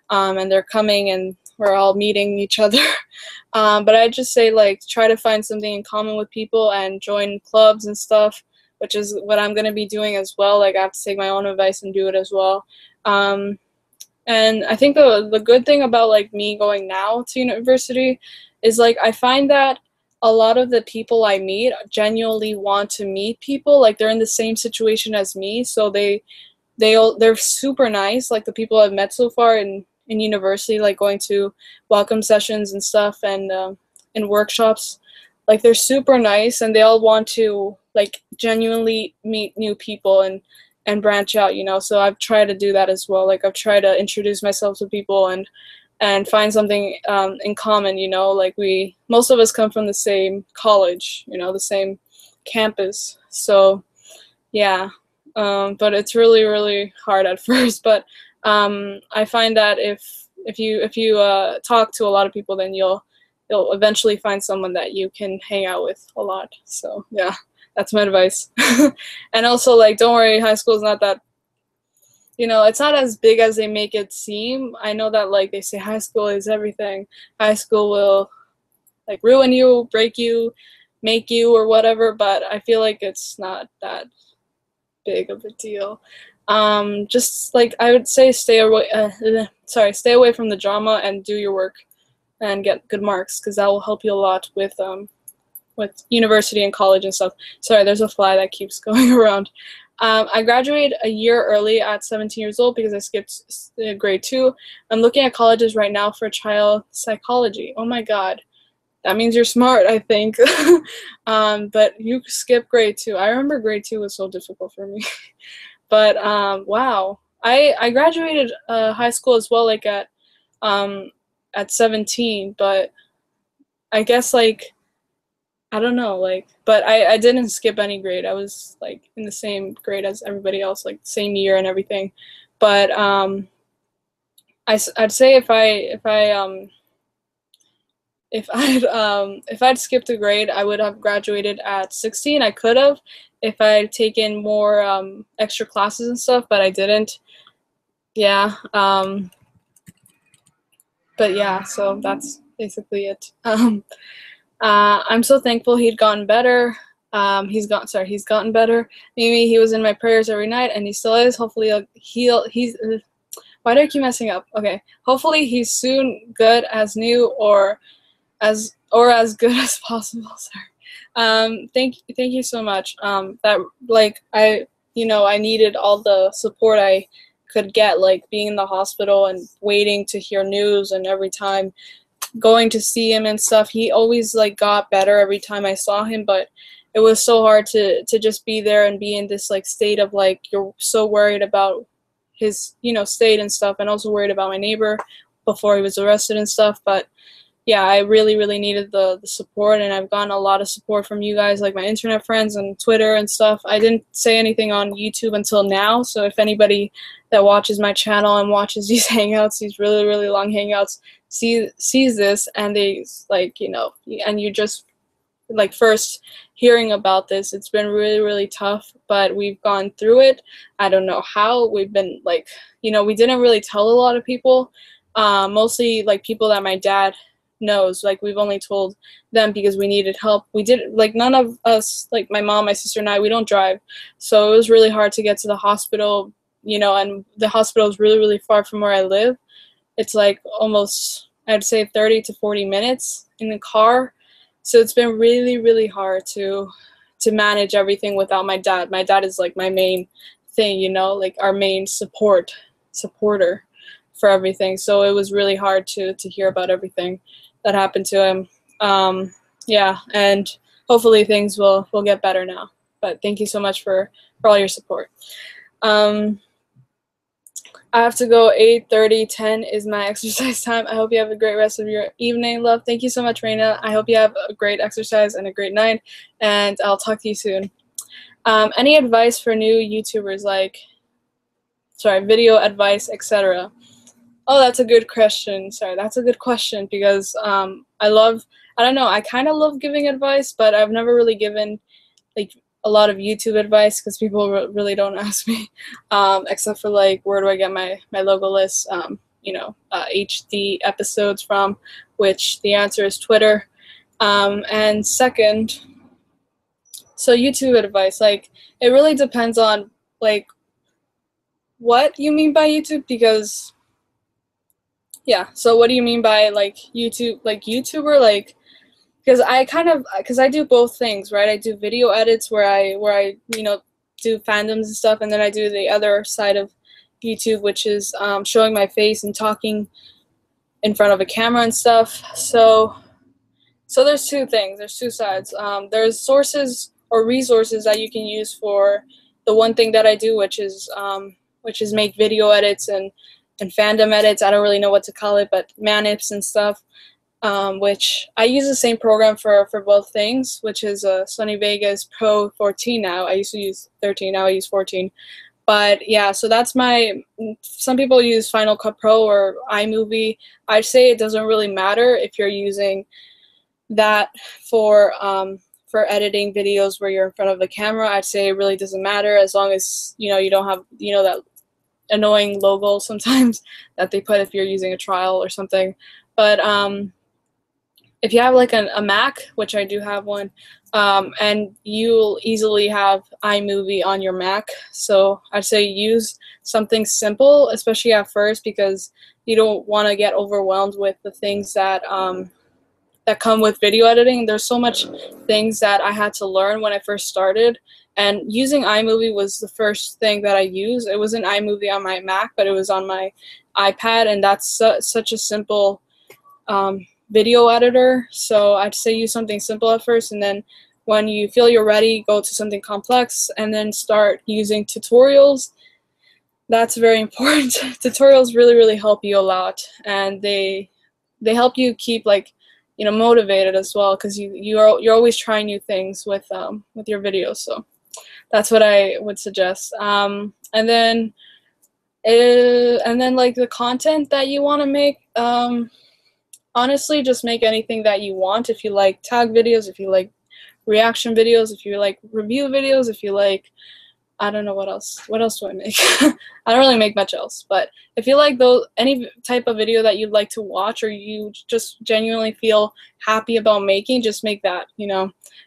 and they're coming and we're all meeting each other. But I just say like try to find something in common with people and join clubs and stuff, which is what I'm gonna be doing as well. Like I have to take my own advice and do it as well. And I think the good thing about like me going now to university is like I find that a lot of the people I meet genuinely want to meet people. Like they're in the same situation as me, so they're super nice. Like the people I've met so far in university, like going to welcome sessions and stuff, and in workshops, like they're super nice, and they all want to like genuinely meet new people and branch out, you know. So I've tried to do that as well. Like I've tried to introduce myself to people and find something in common, you know. Like most of us come from the same college, you know, the same campus. So yeah, but it's really really hard at first. But I find that if you talk to a lot of people, then you'll eventually find someone that you can hang out with a lot. So yeah, that's my advice. And also, like, don't worry, high school is not that, you know, it's not as big as they make it seem. I know that, like, they say high school is everything. High school will, like, ruin you, break you, make you, or whatever, but I feel like it's not that big of a deal. Just, like, I would say stay away from the drama and do your work and get good marks, because that will help you a lot with university and college and stuff. Sorry, there's a fly that keeps going around. I graduated a year early at 17 years old because I skipped grade 2. I'm looking at colleges right now for child psychology. Oh my god. That means you're smart, I think. But you skipped grade 2. I remember grade 2 was so difficult for me. But wow. I graduated high school as well, like at 17, but I guess, like, I don't know, like, but I didn't skip any grade. I was, like, in the same grade as everybody else, like, same year and everything. But I'd say if I'd skipped a grade, I would have graduated at 16. I could have if I'd taken more extra classes and stuff, but I didn't. Yeah. But yeah, so that's basically it. I'm so thankful he'd gotten better. He's gotten better. Maybe he was in my prayers every night, and he still is. Hopefully he's why do I keep messing up? Okay. Hopefully he's soon good as new or as good as possible. Sorry. Thank you so much. That, like, I needed all the support I could get, like being in the hospital and waiting to hear news, and every time going to see him and stuff. He always, like, got better every time I saw him, but it was so hard to just be there and be in this, like, state of, like, you're so worried about his, you know, state and stuff, and also worried about my neighbor before he was arrested and stuff. But yeah, I really really needed the support, and I've gotten a lot of support from you guys, like my internet friends and Twitter and stuff. I didn't say anything on YouTube until now, so if anybody that watches my channel and watches these hangouts, these really really long hangouts, sees this, and they, like, you know, and you just, like, first hearing about this, it's been really really tough, but we've gone through it. I don't know how. We've been, like, you know, we didn't really tell a lot of people, mostly, like, people that my dad knows. Like, we've only told them because we needed help. We did, like, none of us, like my mom, my sister, and I, we don't drive, so it was really hard to get to the hospital, you know, and the hospital is really really far from where I live. It's, like, almost, I'd say 30 to 40 minutes in the car. So it's been really really hard to manage everything without my dad. My dad is, like, my main thing, you know, like, our main supporter for everything. So it was really hard to hear about everything that happened to him. Yeah, and hopefully things will get better now. But thank you so much for all your support. I have to go. 8:30, 10 is my exercise time. I hope you have a great rest of your evening, love. Thank you so much, Raina. I hope you have a great exercise and a great night, and I'll talk to you soon. Any advice for new YouTubers, like, video advice, etc.? Oh, that's a good question. Sorry, that's a good question, because I don't know, I kind of love giving advice, but I've never really given, like, a lot of YouTube advice, because people really don't ask me, except for, like, where do I get my logo list, you know, HD episodes from, which the answer is Twitter. And second, so YouTube advice, like, it really depends on, like, what you mean by YouTube, because yeah, so what do you mean by, like, YouTube, like, YouTuber, like, because I do both things, right? I do video edits where I you know, do fandoms and stuff, and then I do the other side of YouTube, which is showing my face and talking in front of a camera and stuff. So there's two things. There's two sides. There's sources or resources that you can use for the one thing that I do, which is make video edits and fandom edits. I don't really know what to call it, but manips and stuff. Which I use the same program for both things, which is Sony Vegas Pro 14 now. I used to use 13, now I use 14. But yeah, so that's some people use Final Cut Pro or iMovie. I'd say it doesn't really matter if you're using that for editing videos where you're in front of the camera. I'd say it really doesn't matter as long as, you don't have, that annoying logo sometimes that they put if you're using a trial or something. But if you have like a Mac, which I do have one, and you'll easily have iMovie on your Mac, so I'd say use something simple, especially at first, because you don't want to get overwhelmed with the things that that come with video editing. There's so much things that I had to learn when I first started, and using iMovie was the first thing that I used. It wasn't iMovie on my Mac, but it was on my iPad, and that's such a simple video editor. So I'd say use something simple at first, and then when you feel you're ready, go to something complex, and then start using tutorials. That's very important. Tutorials really help you a lot, and they help you keep motivated as well, because you're always trying new things with your videos. So that's what I would suggest. And then like the content that you want to make, honestly, just make anything that you want. If you like tag videos, if you like reaction videos, if you like review videos, if you like, I don't know what else do I make. I don't really make much else, but if you like any type of video that you'd like to watch, or you just genuinely feel happy about making, just make that.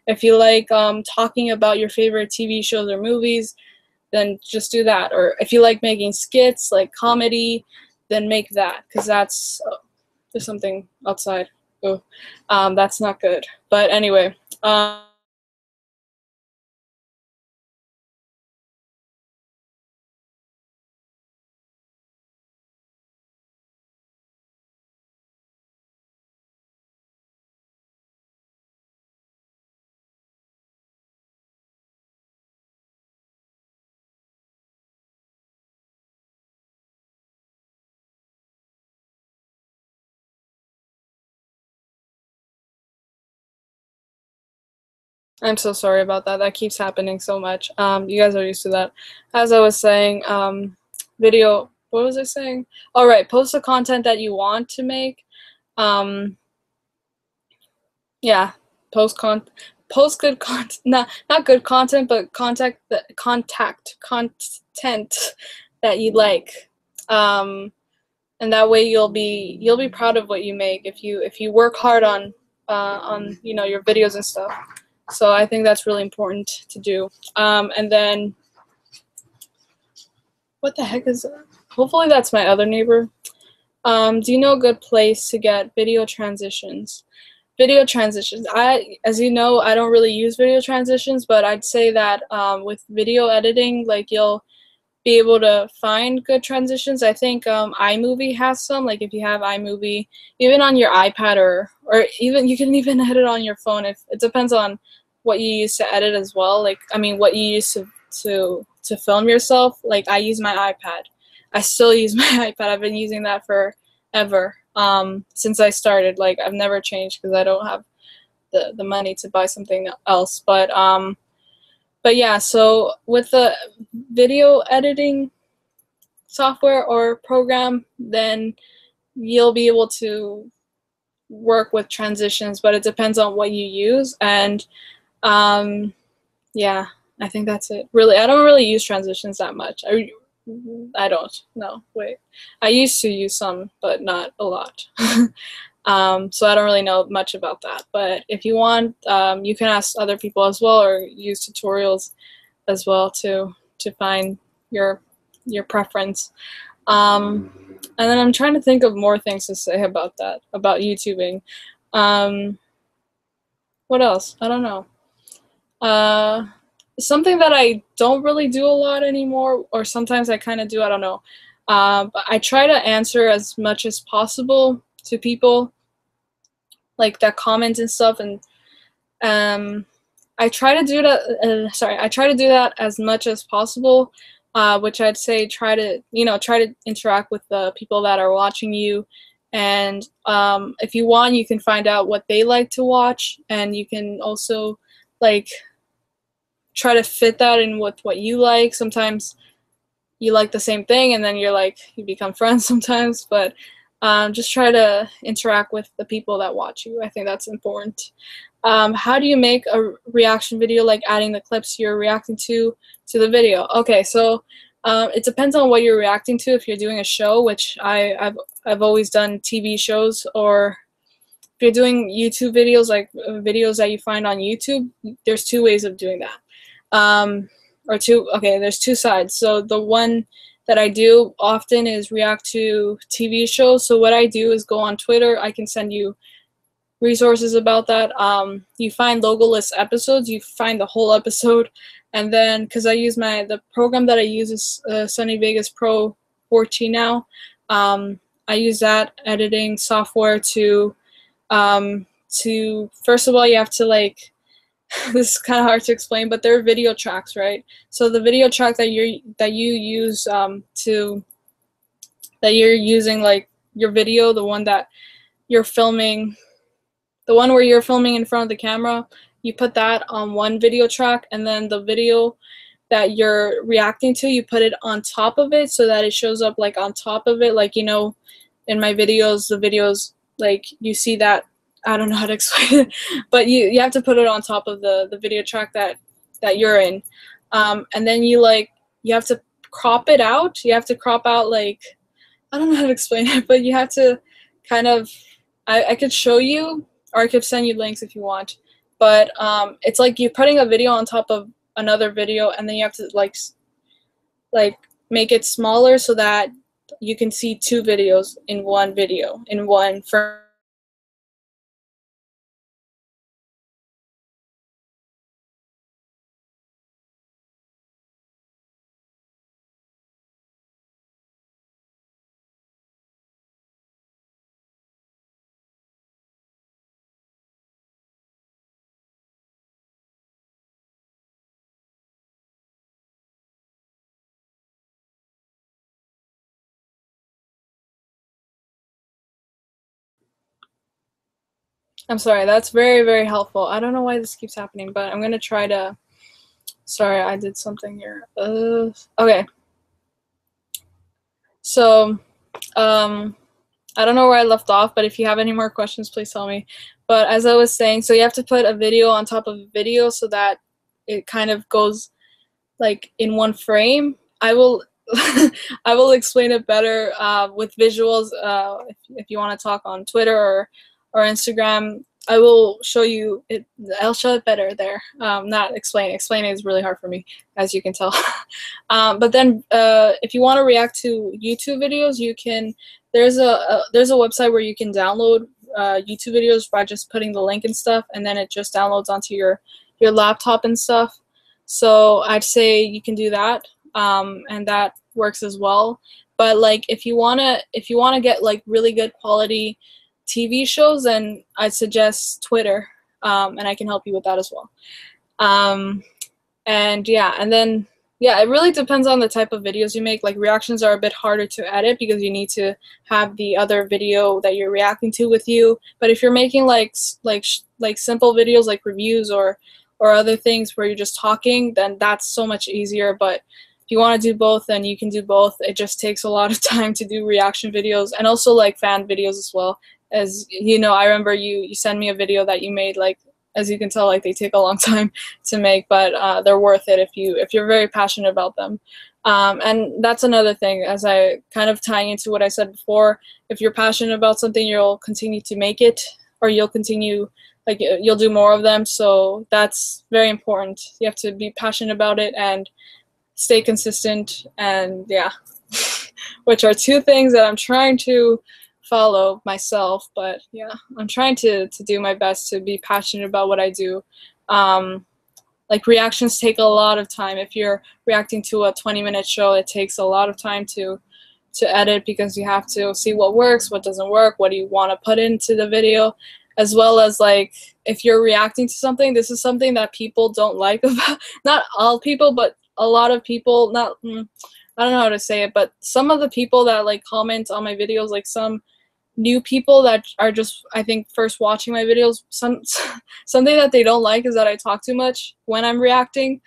If you like talking about your favorite TV shows or movies, then just do that. Or if you like making skits, like comedy, then make that, because that's there's something outside. Oh, that's not good. But anyway, I'm so sorry about that. That keeps happening so much. You guys are used to that. As I was saying, video. What was I saying? All right, post the content that you want to make. Yeah, post good content. Not good content, but content that you like. And that way you'll be proud of what you make if you work hard on your videos and stuff. So I think that's really important to do. And then, what the heck is that? Hopefully that's my other neighbor. Do you know a good place to get video transitions? Video transitions. As you know, I don't really use video transitions, but I'd say that with video editing, like, you'll be able to find good transitions. I think iMovie has some. Like, if you have iMovie, even on your iPad, or even you can even edit on your phone. If it depends on what you use to edit as well. Like, I mean, what you use to film yourself. Like, I use my iPad. I still use my iPad. I've been using that forever. Since I started. Like, I've never changed because I don't have the money to buy something else. But yeah, so with the video editing software or program, then you'll be able to work with transitions, but it depends on what you use. And yeah, I think that's it. Really, I don't really use transitions that much. I don't. No, wait. I used to use some, but not a lot. So I don't really know much about that. But if you want, you can ask other people as well, or use tutorials as well to find your preference. And then I'm trying to think of more things to say about that, about YouTubing. What else? I don't know. Something that I don't really do a lot anymore, or sometimes I kind of do, I don't know. But I try to answer as much as possible to people like that comment and stuff, and I try to do that. I try to do that as much as possible, which I'd say try to interact with the people that are watching you, and if you want, you can find out what they like to watch, and you can also like try to fit that in with what you like. Sometimes you like the same thing, and then you become friends sometimes, but just try to interact with the people that watch you. I think that's important. How do you make a reaction video, like adding the clips you're reacting to the video? Okay, so it depends on what you're reacting to. If you're doing a show, which I've always done TV shows, or if you're doing YouTube videos, like videos that you find on YouTube, there's two ways of doing that. There's two sides. So the one that I do often is react to TV shows. So what I do is go on Twitter. I can send you resources about that. You find logoless episodes. You find the whole episode, and then because I use the program that I use is Sony Vegas Pro 14 now. I use that editing software to first of all, you have to this is kind of hard to explain, but they're video tracks, right? So the video track that you use that you're using, like your video, the one that you're filming, the one where you're filming in front of the camera, you put that on one video track, and then the video that you're reacting to, you put it on top of it so that it shows up like on top of it. Like, in my videos, the videos, like you see that, I don't know how to explain it, but you have to put it on top of the video track that you're in. And then you have to crop it out. You have to crop out, I don't know how to explain it, but you have to kind of, I could show you, or I could send you links if you want. But it's like you're putting a video on top of another video, and then you have to like make it smaller so that you can see two videos in one video, in one frame. I'm sorry, that's very, very helpful. I don't know why this keeps happening, but I'm gonna try to, sorry, I did something here. Okay. So, I don't know where I left off, but if you have any more questions, please tell me. But as I was saying, so you have to put a video on top of a video so that it kind of goes like in one frame. I will I will explain it better with visuals if you want to talk on Twitter or Instagram. I will show you it. I'll show it better there. Not explain. Explaining is really hard for me, as you can tell. But then, if you want to react to YouTube videos, you can. There's a website where you can download YouTube videos by just putting the link and stuff, and then it just downloads onto your laptop and stuff. So I'd say you can do that, and that works as well. But if you wanna get really good quality TV shows, then I'd suggest Twitter, and I can help you with that as well. And then it really depends on the type of videos you make. Like reactions are a bit harder to edit because you need to have the other video that you're reacting to with you. But if you're making simple videos like reviews or other things where you're just talking, then that's so much easier. But if you want to do both, then you can do both. It just takes a lot of time to do reaction videos, and also fan videos as well. As you know, I remember you sent me a video that you made. As you can tell, they take a long time to make, but they're worth it if you're very passionate about them. And that's another thing, as I kind of tying into what I said before. If you're passionate about something, you'll continue to make it, or you'll continue, you'll do more of them. So that's very important. You have to be passionate about it and stay consistent, and which are two things that I'm trying to follow myself. But I'm trying to do my best to be passionate about what I do. Reactions take a lot of time. If you're reacting to a 20-minute show, it takes a lot of time to edit, because you have to see what works, what doesn't work, what do you want to put into the video. as well as like if you're reacting to something, this is something that people don't like about, not all people, but a lot of people, not I don't know how to say it, but some of the people that like comment on my videos, like some new people that are just, I think, first watching my videos, something that they don't like is that I talk too much when I'm reacting.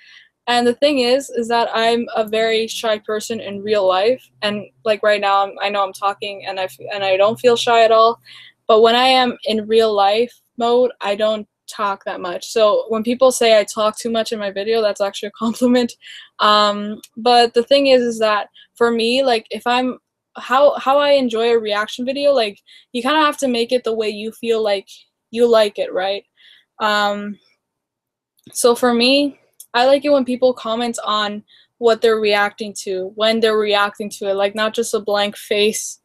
And the thing is that I'm a very shy person in real life, and like right now, I know I'm talking, and I don't feel shy at all. But when I am in real life mode, I don't talk that much. So when people say I talk too much in my video, that's actually a compliment. But the thing is that for me, like if I'm how I enjoy a reaction video, like you kind of have to make it the way you feel like you like it, right? Um, so for me, I like it when people comment on what they're reacting to, when they're reacting to it, like not just a blank face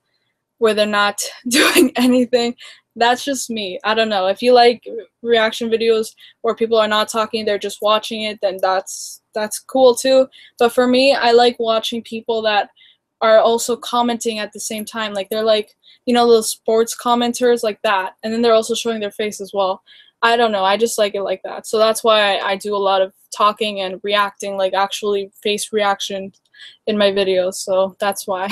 where they're not doing anything. That's just me. I don't know. If you like reaction videos where people are not talking, they're just watching it, then that's cool too. But for me, I like watching people that are also commenting at the same time. Like they're like, you know, those sports commenters like that. And then they're also showing their face as well. I don't know. I just like it like that. So that's why I do a lot of talking and reacting, like actually face reaction in my videos. So that's why.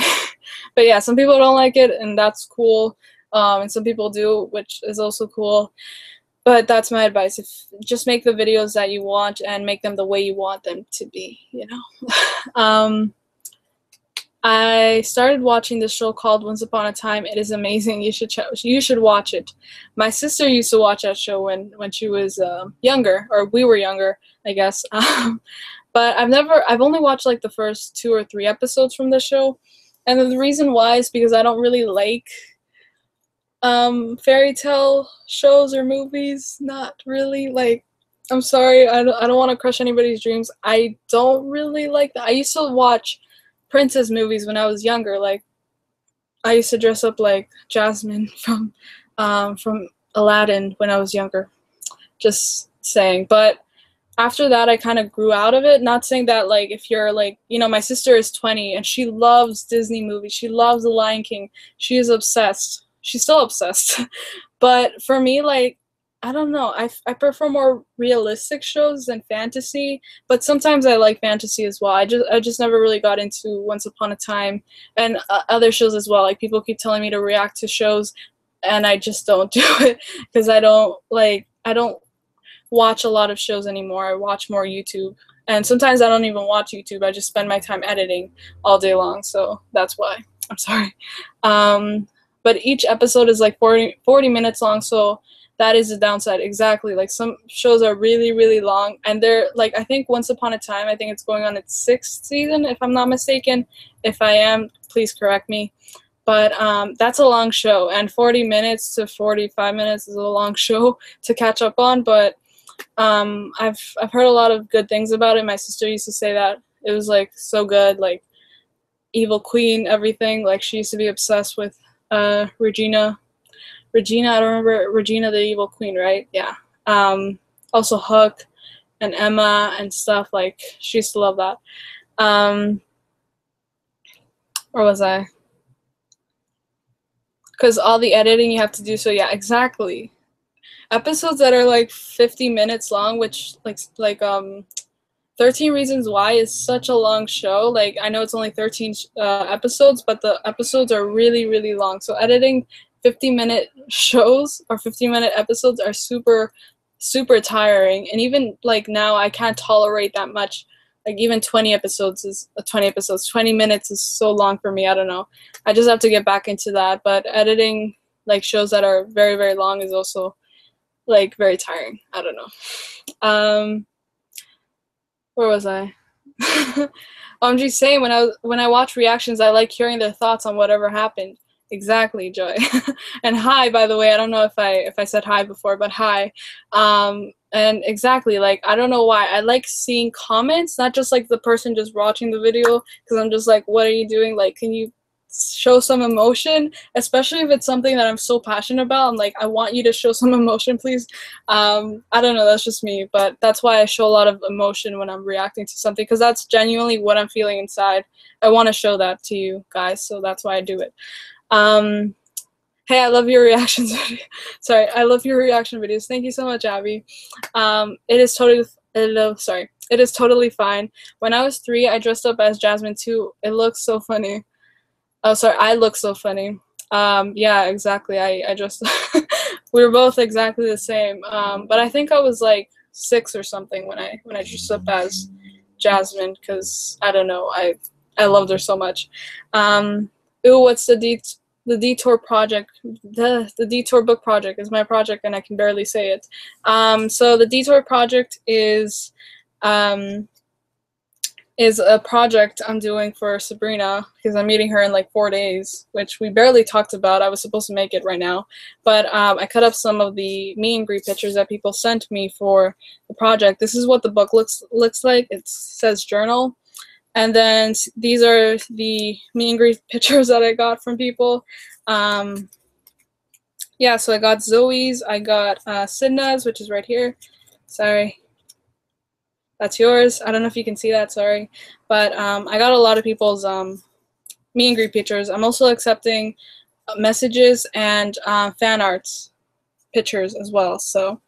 But yeah, some people don't like it, and that's cool. And some people do, which is also cool. But that's my advice. If just make the videos that you want and make them the way you want them to be, you know. I started watching this show called Once Upon a Time. It is amazing. You should watch it. My sister used to watch that show when she was younger, or we were younger, I guess. But I've only watched like the first 2 or 3 episodes from the show, and the reason why is because I don't really like fairy tale shows or movies. Not really. Like, I'm sorry, I don't want to crush anybody's dreams. I don't really like that. I used to watch princess movies when I was younger. Like I used to dress up like Jasmine from Aladdin when I was younger. Just saying. But after that, I kind of grew out of it. Not saying that like if you're like, you know, my sister is 20 and she loves Disney movies. She loves The Lion King. She is obsessed. She's still obsessed. But for me, like, I don't know. I prefer more realistic shows than fantasy, but sometimes I like fantasy as well. I just never really got into Once Upon a Time and other shows as well. Like people keep telling me to react to shows, and I just don't do it because I don't watch a lot of shows anymore. I watch more YouTube, and sometimes I don't even watch YouTube. I just spend my time editing all day long. So that's why. I'm sorry. But each episode is like 40 minutes long, so that is the downside. Exactly. Like some shows are really, really long, and they're like, I think Once Upon a Time, I think it's going on its 6th season, if I'm not mistaken. If I am, please correct me. But that's a long show, and 40 minutes to 45 minutes is a long show to catch up on. But I've heard a lot of good things about it. My sister used to say that it was like so good, like evil queen, everything. Like she used to be obsessed with Regina, I don't remember, Regina the Evil Queen, right? Yeah. Also Hook and Emma and stuff, like, she used to love that. Where was I? Because all the editing you have to do, so yeah, exactly. Episodes that are like 50 minutes long, which, like 13 Reasons Why is such a long show. Like, I know it's only 13 episodes, but the episodes are really, really long. So editing 50-minute shows or 50-minute episodes are super, super tiring. And even like now, I can't tolerate that much. Like even 20 episodes, 20 minutes is so long for me. I don't know. I just have to get back into that. But editing like shows that are very, very long is also like very tiring. I don't know. Where was I? I'm just saying, when I watch reactions, I like hearing their thoughts on whatever happened. Exactly, Joy. And hi, by the way. I don't know if I said hi before, but hi. And exactly, like, I don't know why. I like seeing comments, not just like the person just watching the video, because I'm just like, what are you doing? Like, can you show some emotion, especially if it's something that I'm so passionate about. I'm like, I want you to show some emotion, please. I don't know, that's just me, but that's why I show a lot of emotion when I'm reacting to something, because that's genuinely what I'm feeling inside. I want to show that to you guys, so that's why I do it. Hey, I love your reactions. Sorry, I love your reaction videos. Thank you so much, Abby. It is totally. Sorry, it is totally fine. When I was 3, I dressed up as Jasmine too. It looks so funny. Oh, sorry, I look so funny. Yeah, exactly. I just we were both exactly the same. But I think I was like 6 or something when I dressed up as Jasmine because I don't know. I loved her so much. Ooh, what's the DeTour project? The DeTour book project is my project, and I can barely say it. So the DeTour project um, is a project I'm doing for Sabrina because I'm meeting her in like 4 days, which we barely talked about. I was supposed to make it right now, but I cut up some of the meet and greet pictures that people sent me for the project. This is what the book looks like. It says journal, and then these are the meet and greet pictures that I got from people. Yeah, so I got Zoe's, I got Sidna's, which is right here. Sorry. That's yours. I don't know if you can see that, sorry. But I got a lot of people's meet and greet pictures. I'm also accepting messages and fan arts pictures as well. So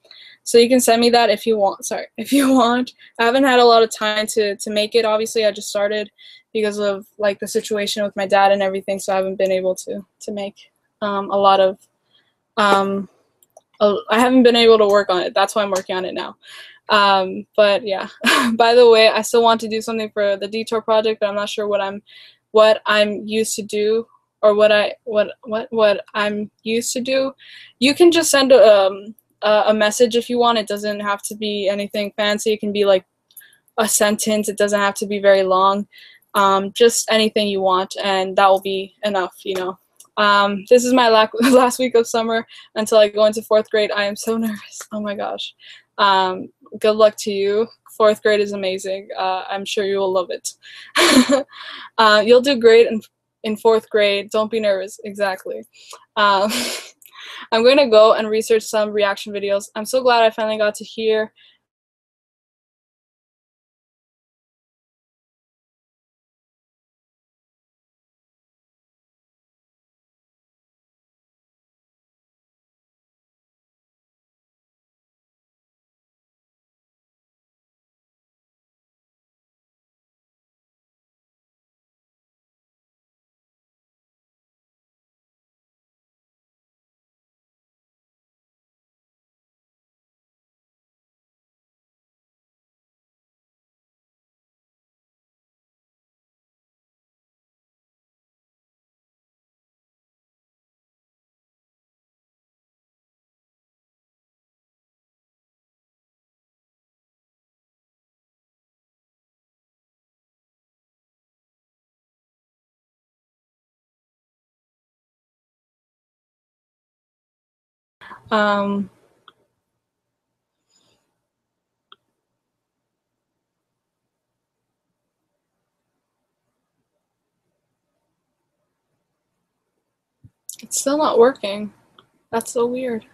you can send me that if you want. Sorry, if you want. I haven't had a lot of time to make it. Obviously, I just started because of like the situation with my dad and everything. So I haven't been able to make a lot of. I haven't been able to work on it. That's why I'm working on it now. But yeah. By the way, I still want to do something for the DeTour project, but I'm not sure what I'm used to do or what I'm used to do. You can just send a message if you want. It doesn't have to be anything fancy. It can be like a sentence. It doesn't have to be very long. Just anything you want, and that will be enough, you know. This is my last week of summer until I go into 4th grade. I am so nervous. Oh my gosh. Good luck to you. 4th grade is amazing. I'm sure you will love it. You'll do great in 4th grade. Don't be nervous. Exactly. I'm going to go and research some reaction videos. I'm so glad I finally got to hear um, it's still not working. That's so weird.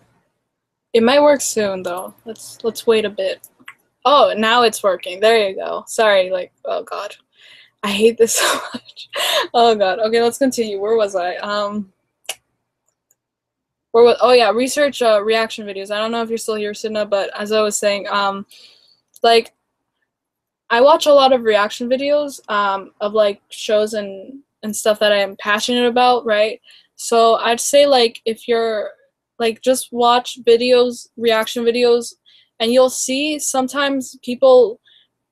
It might work soon though. Let's wait a bit. Oh, now it's working. There you go. Sorry, like, oh god. I hate this so much. Oh god. Okay, let's continue. Where was I? Oh yeah, research reaction videos. I don't know if you're still here, Sidna, but as I was saying, like I watch a lot of reaction videos of like shows and stuff that I am passionate about, right? So I'd say like if you're like just watch videos, reaction videos, and you'll see sometimes people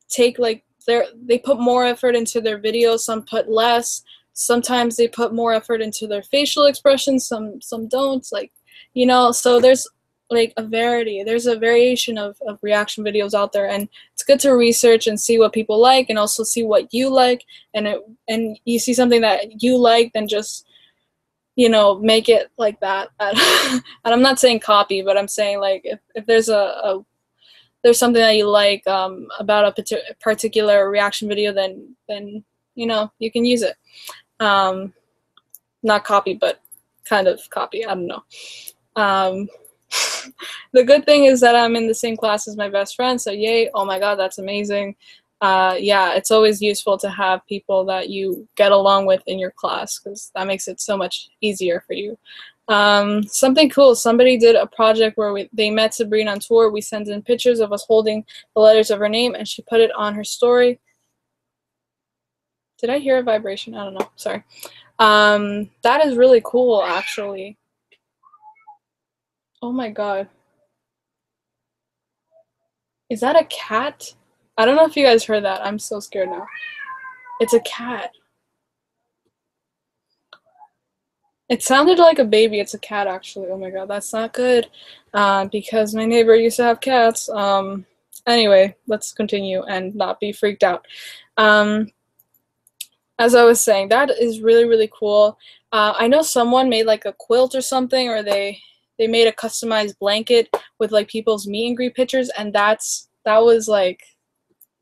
take like they put more effort into their videos, some put less. Sometimes they put more effort into their facial expressions, some don't, like, you know. So there's like there's a variation of reaction videos out there, and it's good to research and see what people like and also see what you like, and you see something that you like, then just, you know, make it like that. And I'm not saying copy, but I'm saying like if there's there's something that you like about a particular reaction video, then you know, you can use it. Not copy, but kind of copy. I don't know. Um, the good thing is that I'm in the same class as my best friend, so yay! Oh my god, that's amazing. Yeah, it's always useful to have people that you get along with in your class because that makes it so much easier for you. Something cool. Somebody did a project where they met Sabrina on tour. We sent in pictures of us holding the letters of her name, and she put it on her story. Did I hear a vibration? I don't know. Sorry. That is really cool, actually. Oh my god. Is that a cat? I don't know if you guys heard that. I'm so scared now. It's a cat. It sounded like a baby. It's a cat, actually. Oh my god, that's not good. Because my neighbor used to have cats. Anyway, let's continue and not be freaked out. As I was saying, that is really, really cool. I know someone made like a quilt or something, or they made a customized blanket with like people's meet and greet pictures, and that was like,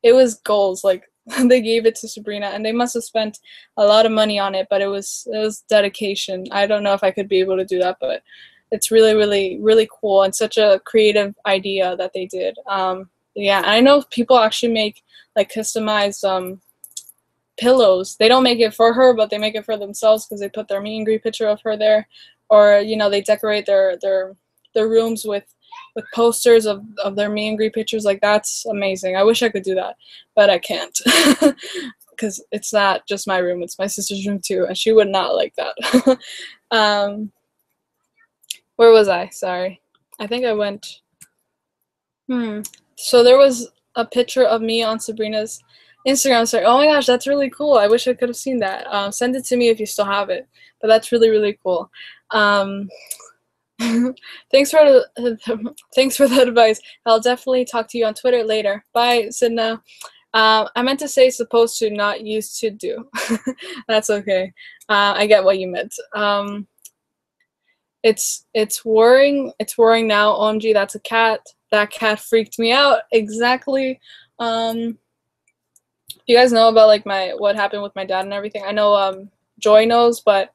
it was goals. Like they gave it to Sabrina, and they must have spent a lot of money on it, but it was dedication. I don't know if I could be able to do that, but it's really, really, really cool and such a creative idea that they did. Yeah, and I know people actually make like customized pillows. They don't make it for her, but they make it for themselves because they put their meet and greet picture of her there, or you know, they decorate their rooms with posters of their meet and greet pictures. Like, that's amazing. I wish I could do that, but I can't because it's not just my room, it's my sister's room too, and she would not like that. Where was I? Sorry, I think I went so there was a picture of me on Sabrina's Instagram story. Oh my gosh, that's really cool. I wish I could have seen that. Send it to me if you still have it. But that's really, really cool. Thanks for the advice. I'll definitely talk to you on Twitter later. Bye, Sidna. I meant to say supposed to, not used to do. That's okay. I get what you meant. It's worrying. It's worrying now. OMG, that's a cat. That cat freaked me out. Exactly. You guys know about like what happened with my dad and everything? I know Joy knows, but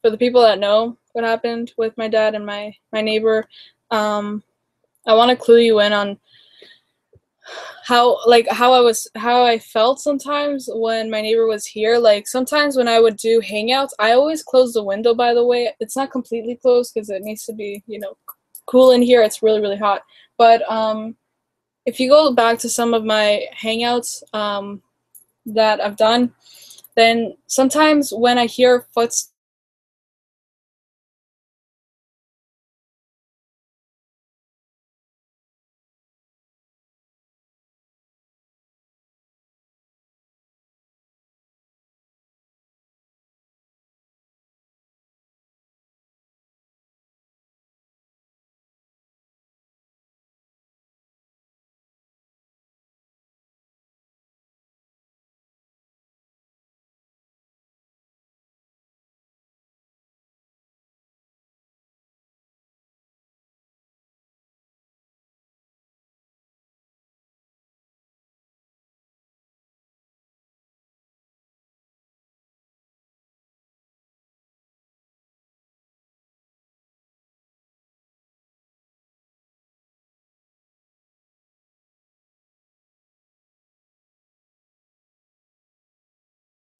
for the people that know what happened with my dad and my neighbor, I want to clue you in on how I felt sometimes when my neighbor was here. Like, sometimes when I would do hangouts, I always close the window, by the way. It's not completely closed because it needs to be, you know, cool in here. It's really, really hot. But if you go back to some of my hangouts that I've done, then sometimes when I hear footsteps,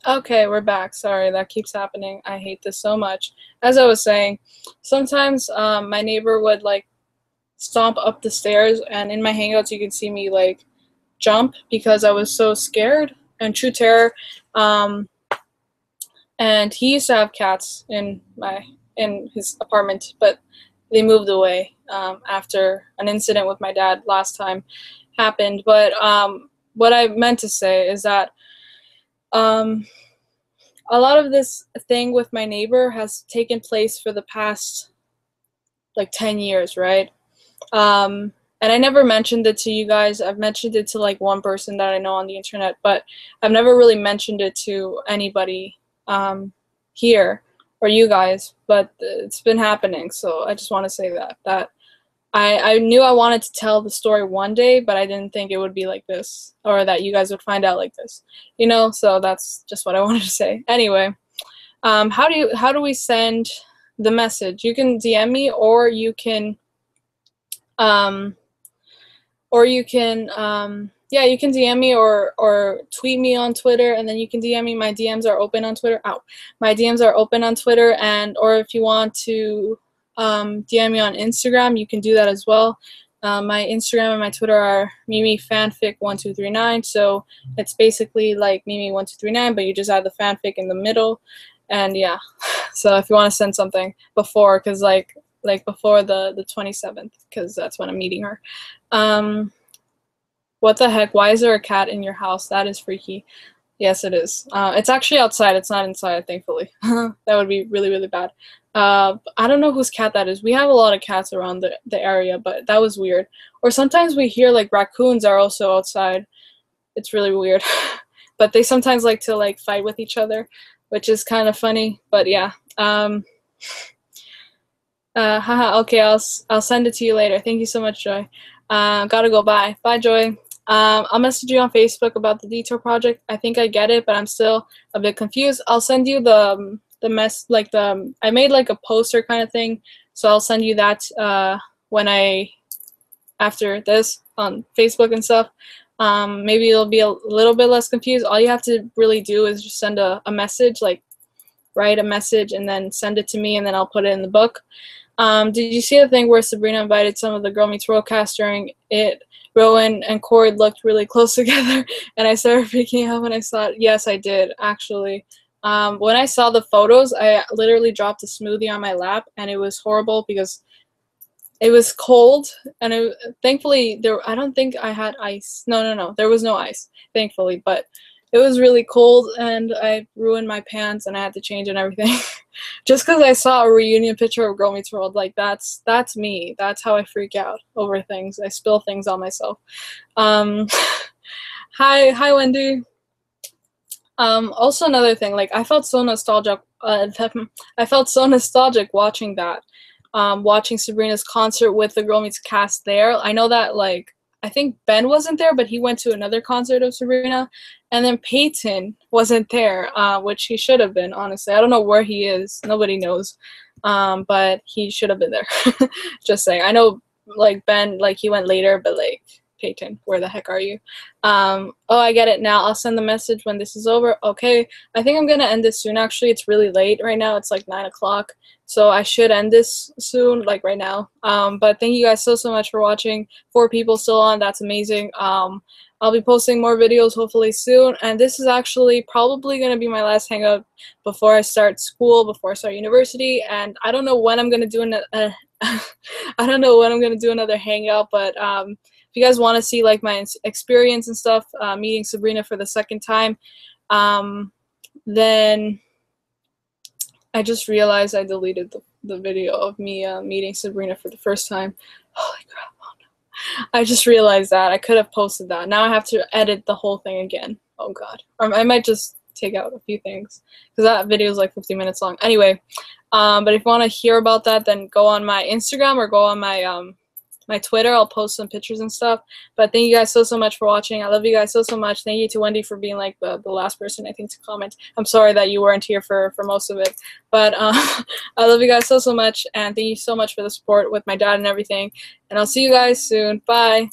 okay, we're back. Sorry, that keeps happening. I hate this so much. As I was saying, sometimes my neighbor would like stomp up the stairs, and in my hangouts you can see me like jump because I was so scared and true terror. And he used to have cats in his apartment, but they moved away after an incident with my dad last time happened. But what I meant to say is that um, a lot of this thing with my neighbor has taken place for the past like 10 years, right? And I never mentioned it to you guys. I've mentioned it to like one person that I know on the internet, but I've never really mentioned it to anybody here or you guys, but it's been happening. So I just want to say that I knew I wanted to tell the story one day, but I didn't think it would be like this, or that you guys would find out like this, you know? So that's just what I wanted to say. Anyway, how do we send the message? You can DM me, or you can yeah, you can DM me or tweet me on Twitter, and then you can DM me. My DMs are open on Twitter. Ow. My DMs are open on Twitter, and or if you want to DM me on Instagram, you can do that as well. My Instagram and my Twitter are MimiFanfic1239, so it's basically like Mimi1239, but you just add the fanfic in the middle, and yeah. So if you want to send something before, because like before the 27th, because that's when I'm meeting her. What the heck? Why is there a cat in your house? That is freaky. Yes, it is. It's actually outside. It's not inside, thankfully. That would be really, really bad. I don't know whose cat that is. We have a lot of cats around the area, but that was weird. Or sometimes we hear like raccoons are also outside. It's really weird. But they sometimes like to like fight with each other, which is kind of funny. But yeah. Haha. Okay, I'll send it to you later. Thank you so much, Joy. Gotta go. Bye. Bye, Joy. I'll message you on Facebook about the DeTour project. I think I get it, but I'm still a bit confused. I'll send you I made like a poster kind of thing, so I'll send you that after this on Facebook and stuff. Maybe you'll be a little bit less confused. All you have to really do is just send a message, like write a message and then send it to me, and then I'll put it in the book. Did you see the thing where Sabrina invited some of the Girl Meets World cast during it? Rowan and Corey looked really close together, and I started freaking out when I saw it. Yes, I did, actually. When I saw the photos, I literally dropped a smoothie on my lap, and it was horrible because it was cold, and thankfully, I don't think I had ice. No, there was no ice, thankfully, but it was really cold, and I ruined my pants, and I had to change and everything. Just because I saw a reunion picture of Girl Meets World, like that's me. That's how I freak out over things. I spill things on myself. Hi, Wendy. Also another thing, like I felt so nostalgic. I felt so nostalgic watching that. Watching Sabrina's concert with the Girl Meets cast there. I know that like I think Ben wasn't there, but he went to another concert of Sabrina. And then Peyton wasn't there, which he should have been, honestly. I don't know where he is. Nobody knows. But he should have been there. Just saying. I know, like, Ben, like, he went later, but, like, Peyton, where the heck are you? Oh, I get it now. I'll send the message when this is over. Okay. I think I'm going to end this soon, actually. It's really late right now. It's, like, 9 o'clock. So I should end this soon, like, right now. But thank you guys so much for watching. 4 people still on. That's amazing. I'll be posting more videos hopefully soon, and this is actually probably going to be my last hangout before I start school, before I start university, and I don't know when I'm going to do another hangout, but if you guys want to see like my experience and stuff meeting Sabrina for the second time, then I just realized I deleted the video of me meeting Sabrina for the first time. Holy crap. I just realized that. I could have posted that. Now I have to edit the whole thing again. Oh god. Or I might just take out a few things, because that video is like 50 minutes long. Anyway, but if you want to hear about that, then go on my Instagram or go on my my Twitter. I'll post some pictures and stuff. But thank you guys so much for watching. I love you guys so much. Thank you to Wendy for being like the last person, I think, to comment. I'm sorry that you weren't here for most of it. But I love you guys so much, and thank you so much for the support with my dad and everything. And I'll see you guys soon. Bye.